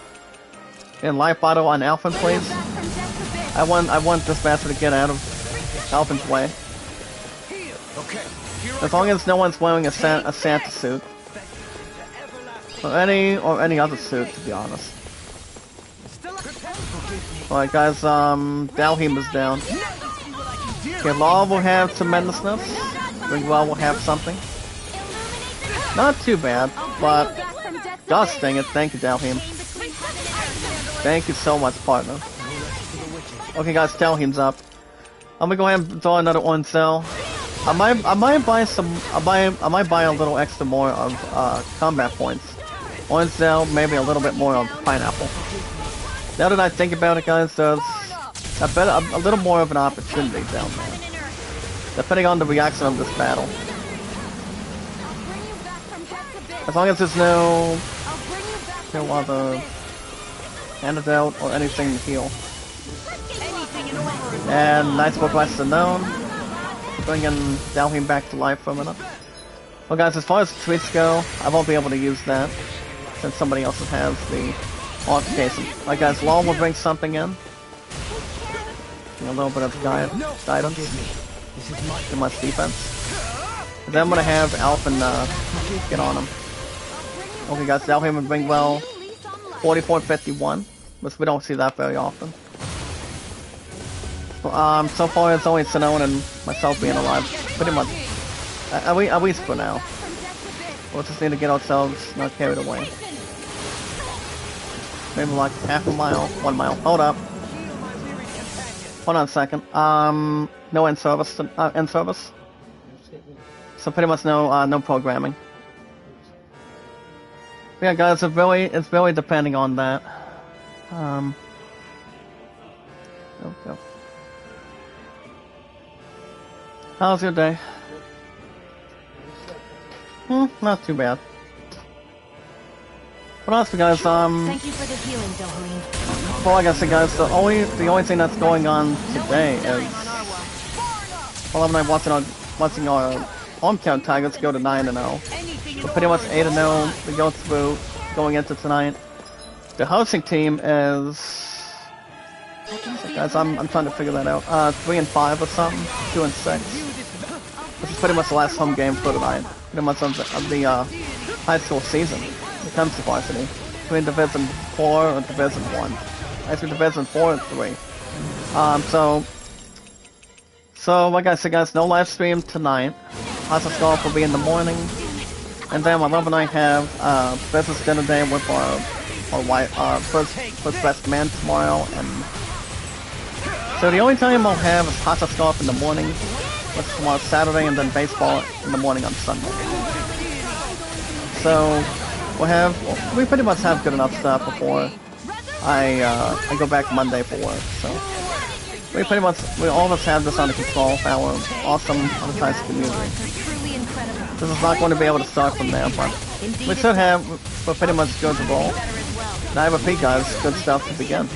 And Life Bottle on Alphen, please. I want this bastard to get out of Alphen's way. As long as no one's wearing a Santa suit. Or any other suit, to be honest. Alright guys, Dalheim is down. Okay, Law will have Tremendousness. Ringwell will have something. Not too bad, but gosh dang it, thank you Dalheim. Thank you so much, partner. Okay guys, Dalheim's up. I'm gonna go ahead and draw another orange cell. I might buy a little extra more of combat points. Orange cell, maybe a little bit more of pineapple. Now that I think about it guys, there's a little more of an opportunity down there. Depending on the reaction of this battle. As long as there's no other antidote or anything to heal. And Knight's Book Less Unknown. Bringing Dalheim back to life for a minute. Well guys, as far as the tweets go, I won't be able to use that since somebody else has the altercation. Alright guys, Law will bring something in. A little bit of guidance. Too much defense. And then I'm gonna have Alphen get on him. Okay guys, Dalheim and Ringwell 44-51, which we don't see that very often. So far it's only Sinone and myself being alive, pretty much. At least for now. We'll just need to get ourselves not carried away. Maybe like half a mile, 1 mile. Hold up. Hold on a second. No end service. End service. So pretty much no programming. But yeah, guys, it's really depending on that. Okay. How's your day? Not too bad. What else, guys? Thank you for the healing, Dalheim. Well, like I said, guys, the only thing that's going on today is well, I'm watching our home count targets go to 9-0. We're pretty much 8-0. We go through going into tonight. The hosting team is. Guys, I'm trying to figure that out. 3-5 or something. 2-6. This is pretty much the last home game for tonight. Pretty much of the high school season. When it comes to varsity. Between Division 4 and Division 1. Actually, Division 4 and 3. So like I said, guys, no live stream tonight. House of Golf will be in the morning. And then my love and I have business dinner day with our first best man tomorrow. And so the only time I'll have is House of Golf in the morning. Which is tomorrow Saturday, and then baseball in the morning on Sunday. So we pretty much have good enough stuff before I go back Monday for work. So we all of us have this under control for our awesome advertising community. This is not going to be able to start from there, but we should have. We're pretty much good to roll. And I repeat, guys, good stuff to begin.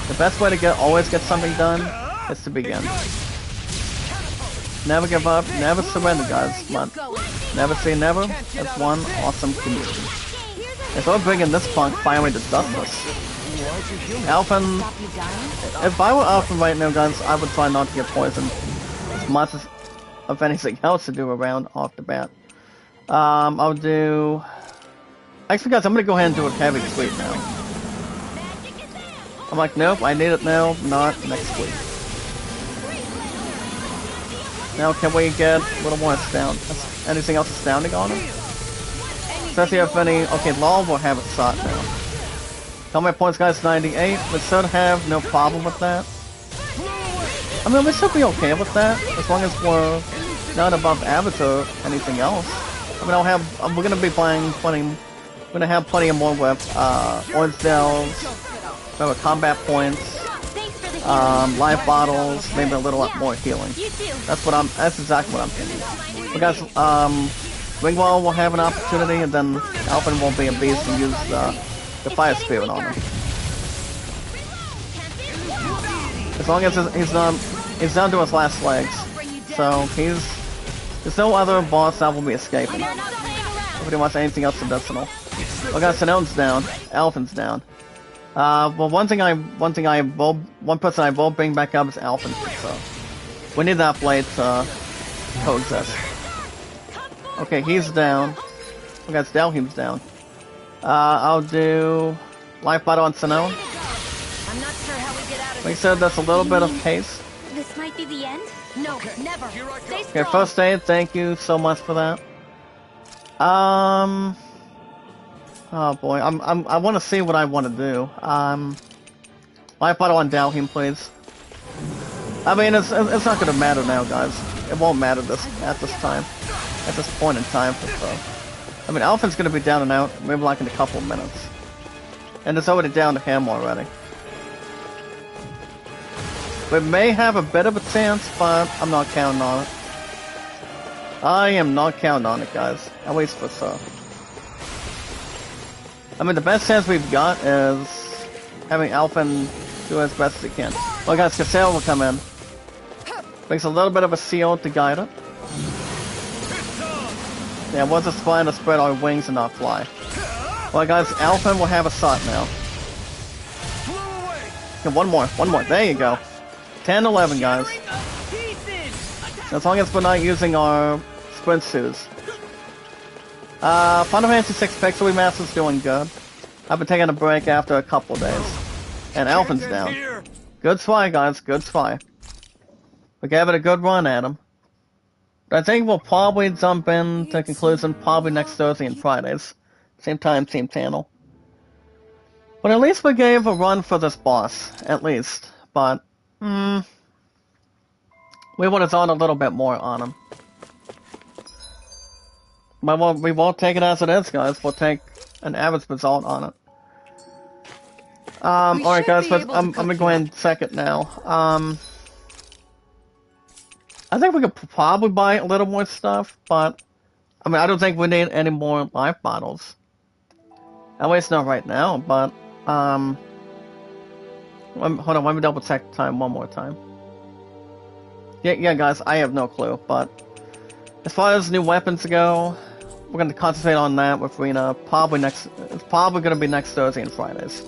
The best way to always get something done is to begin. Never give up, never surrender, guys. Come on. Never say never. It's one awesome community. If we're bringing this punk finally to justice. Alphen. If I were Alphen right now, guys, I would try not to get poisoned as much as of anything else to do around off the bat. I'll do. Actually, guys, I'm gonna go ahead and do a heavy sweep now. I'm like, nope, I need it now, not next week. Now, can we get a little more astounding? Anything else astounding on him? Especially if any. Okay, Law will have it shot now. Combat points, guys, 98. We should have no problem with that. I mean, we should be okay with that, as long as we're not above average or anything else. I mean, we're gonna be playing plenty, we're gonna have plenty of more with, orange cells, combat points, Thanks for the healing. life bottles, maybe a little more healing. You too. That's exactly what I'm thinking. Because, Ringwall will have an opportunity, and then Alphen will be a beast and use, the Fire Spirit on him. As long as he's down to his last legs. So, there's no other boss that will be escaping. Nobody wants anything else additional. Okay, Sinone's down. Alphen's down. Well, one person I will bring back up is Alphen, so we need that blade to coexist. Okay, he's down. Okay, Dalheim's down. I'll do Life Bottle on Sinone. I'm not sure how we get out of Like I said, that's a little bit of haste. this. Might be the end. No, never. Stay strong. Okay, first aid, thank you so much for that. Oh boy, I want to see what I want to do. Life Bottle on Dalheim, please. I mean, it's not gonna matter now, guys. It won't matter at this time. At this point in time, for sure. I mean, Alphen's gonna be down and out, maybe like in a couple of minutes. And it's already down to him already. We may have a bit of a chance, but I'm not counting on it. I am not counting on it, guys. At least for sure. I mean, the best chance we've got is having Alphen do as best as he can. Well, guys, Cassell will come in. Makes a little bit of a seal to guide it. Yeah, we're just trying to spread our wings and not fly. Well, guys, Alphen will have a shot now. Okay, one more. There you go. 10-11, guys. As long as we're not using our sprint shoes. Final Fantasy 6 Pixel Remaster's doing good. I've been taking a break after a couple days. And Alphen's down. Good try, guys, good try. We gave it a good run at him. I think we'll probably jump in to conclusion probably next Thursday and Fridays. Same time, same channel. But at least we gave a run for this boss, at least. But, we would have done a little bit more on him. But we won't take it as it is, guys. We'll take an average result on it. Alright guys, I'm gonna go ahead and check it now. I think we could probably buy a little more stuff, but I mean, I don't think we need any more life bottles. At least not right now, but hold on, let me double check the time one more time. Yeah, guys, I have no clue, but as far as new weapons go, we're gonna concentrate on that with Rena. It's probably gonna be next Thursday and Fridays.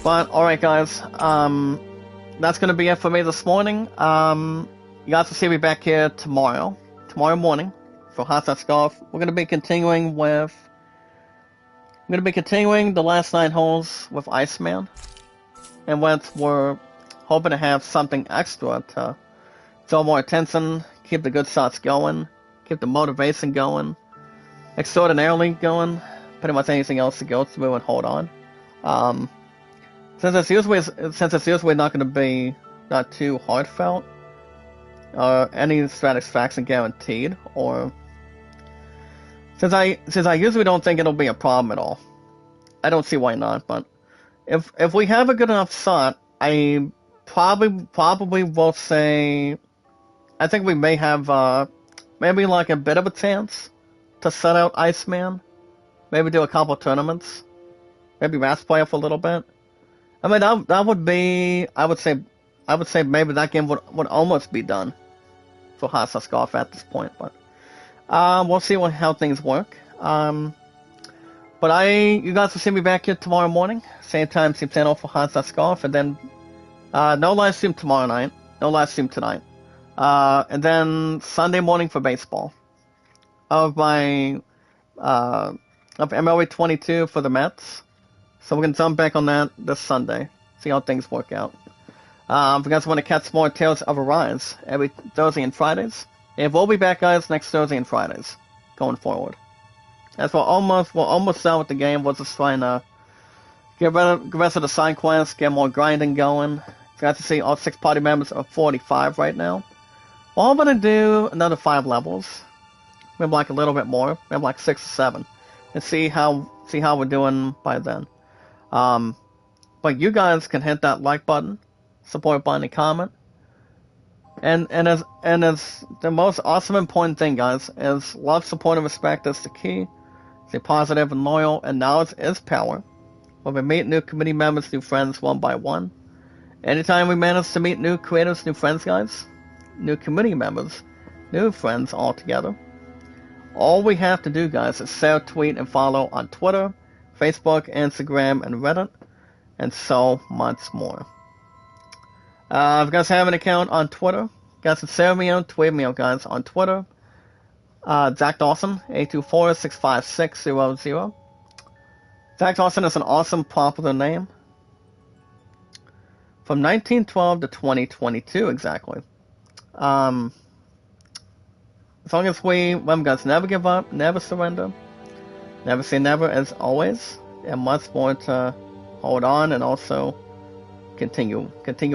But alright, guys, that's gonna be it for me this morning. You guys will see me back here tomorrow morning for Hot Shot Scarf. We're gonna be continuing the last 9 holes with Iceman, and we're hoping to have something extra to draw more attention, keep the good shots going, keep the motivation going, extraordinarily going, pretty much anything else to go through and hold on. Since it's usually not going to be not too heartfelt, or any satisfaction guaranteed, or since I usually don't think it'll be a problem at all, I don't see why not. But if we have a good enough shot, I probably will say I think we may have maybe like a bit of a chance to set out Iceman, maybe do a couple tournaments, maybe match play for a little bit. I mean, that would be, I would say maybe that game would almost be done for Hot Shot Scarf at this point, but we'll see how things work. But you guys will see me back here tomorrow morning, same time, same channel for Hot Shot Scarf, and then no live stream tomorrow night, no live stream tonight, and then Sunday morning for baseball of MLB 22 for the Mets. So we're going to jump back on that this Sunday, see how things work out. If you guys want to catch more Tales of Arise every Thursday and Fridays, and we'll be back, guys, next Thursday and Fridays, going forward. As we're almost done with the game, we're just trying to get rid of the side quests, get more grinding going, Got to see all 6 party members are 45 right now. Well, I'm gonna do another 5 levels. Maybe like a little bit more. Maybe like 6 or 7. And see how we're doing by then. But you guys can hit that like button, support button, and comment. And as the most awesome important thing, guys, is love, support, and respect is the key. Stay positive and loyal, and knowledge is power. When we meet new community members, new friends, one by one. Anytime we manage to meet new creators, new friends, guys, new community members, new friends all together, all we have to do, guys, is share, tweet, and follow on Twitter, Facebook, Instagram, and Reddit, and so much more. If you guys have an account on Twitter, guys can share me out, tweet me out, guys, on Twitter. Zach Dawson, 824-656-00. Zach Dawson is an awesome, popular name. From 1912 to 2022, exactly. As long as we, remember guys, never give up, never surrender, never say never, as always, and much more to hold on and also continue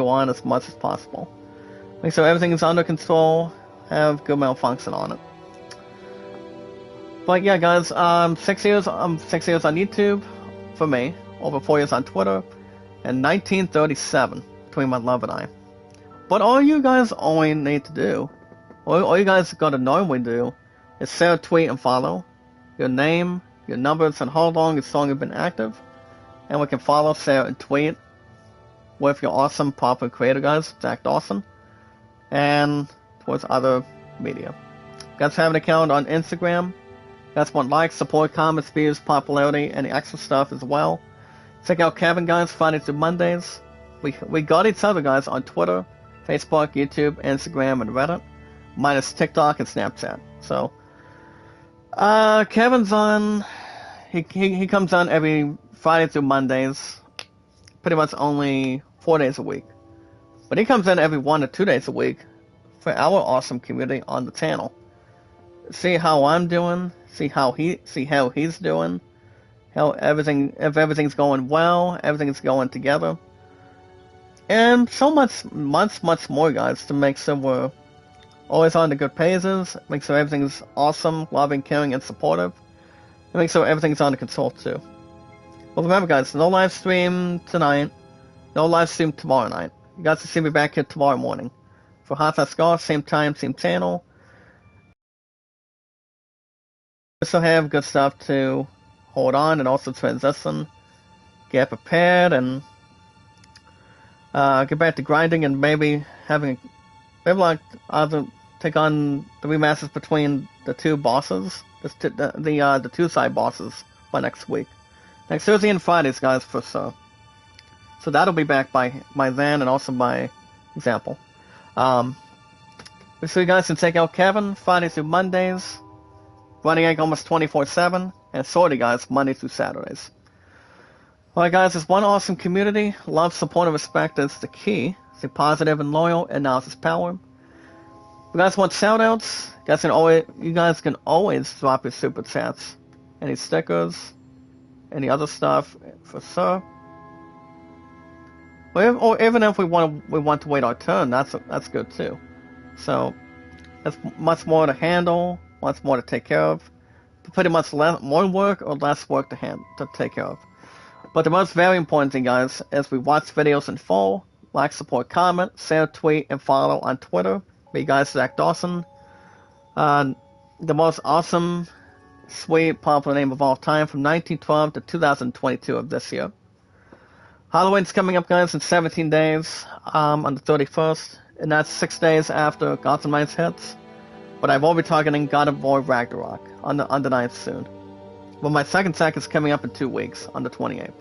on as much as possible. Make sure everything is under control, have good malfunction on it. But yeah, guys, 6 years on YouTube for me, over 4 years on Twitter, and 1937 between my love and I. But all you guys only need to do, all you guys gotta normally do, is share, tweet, and follow your name, your numbers, and how long your song has been active, and we can follow, share, and tweet with your awesome, popular creator, guys, Zach Dawson, and towards other media. You guys have an account on Instagram. You guys want likes, support, comments, views, popularity, and extra stuff as well. Check out Kevin, guys, Friday through Mondays. We got each other, guys, on Twitter, Facebook, YouTube, Instagram, and Reddit, minus TikTok and Snapchat. So, Kevin's on. He comes on every Friday through Mondays, pretty much only 4 days a week. But he comes in every 1 to 2 days a week for our awesome community on the channel. See how I'm doing, see how he's doing, if everything's going well, everything's going together. And so much more, guys, to make sure we're always on the good pages, make sure everything's awesome, loving, caring, and supportive, and make sure everything's under control too. Well, remember, guys, no live stream tonight, no live stream tomorrow night. You guys will see me back here tomorrow morning for Hot Sauce Golf, same time, same channel. We still have good stuff to hold on and also transition, get prepared, and get back to grinding, and maybe like either take on the remasters between the two bosses, the two side bosses by next week, next Thursday and Fridays, guys, for sure. So that'll be back by then, and also by example. So you guys can check out Kevin Fridays through Mondays, Running Egg almost 24/7, and Sorty, guys, Monday through Saturdays. Alright, guys, it's one awesome community. Love, support, and respect is the key. Stay positive and loyal, and now is power. If you guys want shoutouts, you guys can always drop your super chats, any stickers, any other stuff, for sure. Or even if we want to wait our turn, that's good too. So that's much more to handle, much more to take care of. Pretty much more work or less work to take care of. But the most very important thing, guys, is we watch videos in full, like, support, comment, share, tweet, and follow on Twitter. Me, guys, Zach Dawson. The most awesome, sweet, popular name of all time from 1912 to 2022 of this year. Halloween's coming up, guys, in 17 days, on the 31st, and that's 6 days after Gods and Knights hits. But I will be targeting God of War Ragnarok on the 9th soon. Well, my second set is coming up in 2 weeks, on the 28th.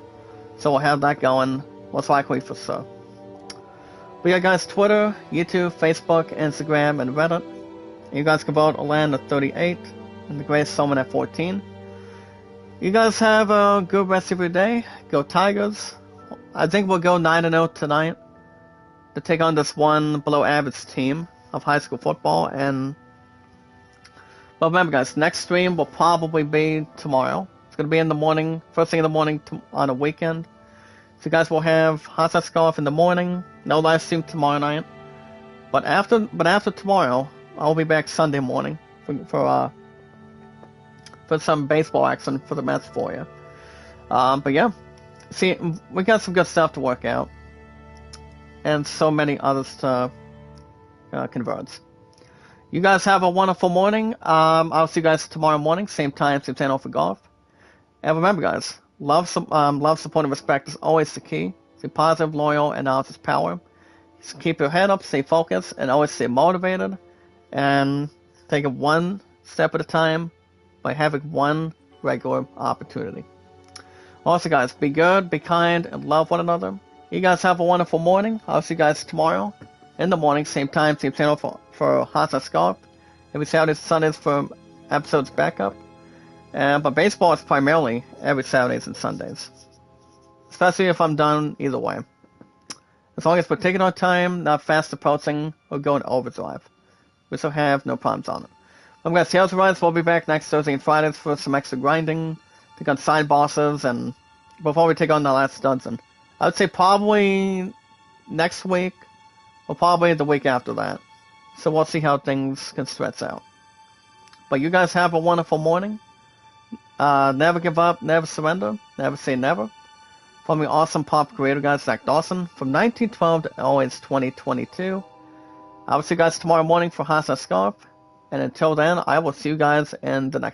So we'll have that going, most likely for sure. But yeah, guys, Twitter, YouTube, Facebook, Instagram, and Reddit. And you guys can vote Alan at 38, and the Grace Summon at 14. You guys have a good rest of your day. Go Tigers. I think we'll go 9-0 tonight to take on this one below average team of high school football. But remember, guys, next stream will probably be tomorrow. It's going to be in the morning, first thing in the morning on a weekend. So you guys will have Hot Sauce Golf in the morning, No live stream tomorrow night. But after tomorrow, I'll be back Sunday morning for some baseball action for the Mets for you. But yeah, see, we got some good stuff to work out, and so many others to convert. You guys have a wonderful morning. I'll see you guys tomorrow morning, same time, same channel for golf. And remember, guys, love, support, and respect is always the key. Stay positive, loyal, and knowledge is power. Just keep your head up, stay focused, and always stay motivated. And take it one step at a time by having one regular opportunity. Also, guys, be good, be kind, and love one another. You guys have a wonderful morning. I'll see you guys tomorrow in the morning, same time, same channel for Hasa Scarp. Every Saturdays and Sundays for episodes backup. But baseball is primarily every Saturdays and Sundays. Especially if I'm done either way. As long as we're taking our time, not fast approaching, or going overdrive. We still have no problems on it. I'm going to Sales Rise. We'll be back next Thursday and Fridays for some extra grinding. Take on side bosses, and before we take on the last dungeon. I would say probably next week, or probably the week after that. So we'll see how things can stretch out. But you guys have a wonderful morning. Never give up, never surrender, never say never. From the awesome pop creator guy, Zach Dawson, from 1912 to always 2022. I will see you guys tomorrow morning for Hasa Scarf. And until then, I will see you guys in the next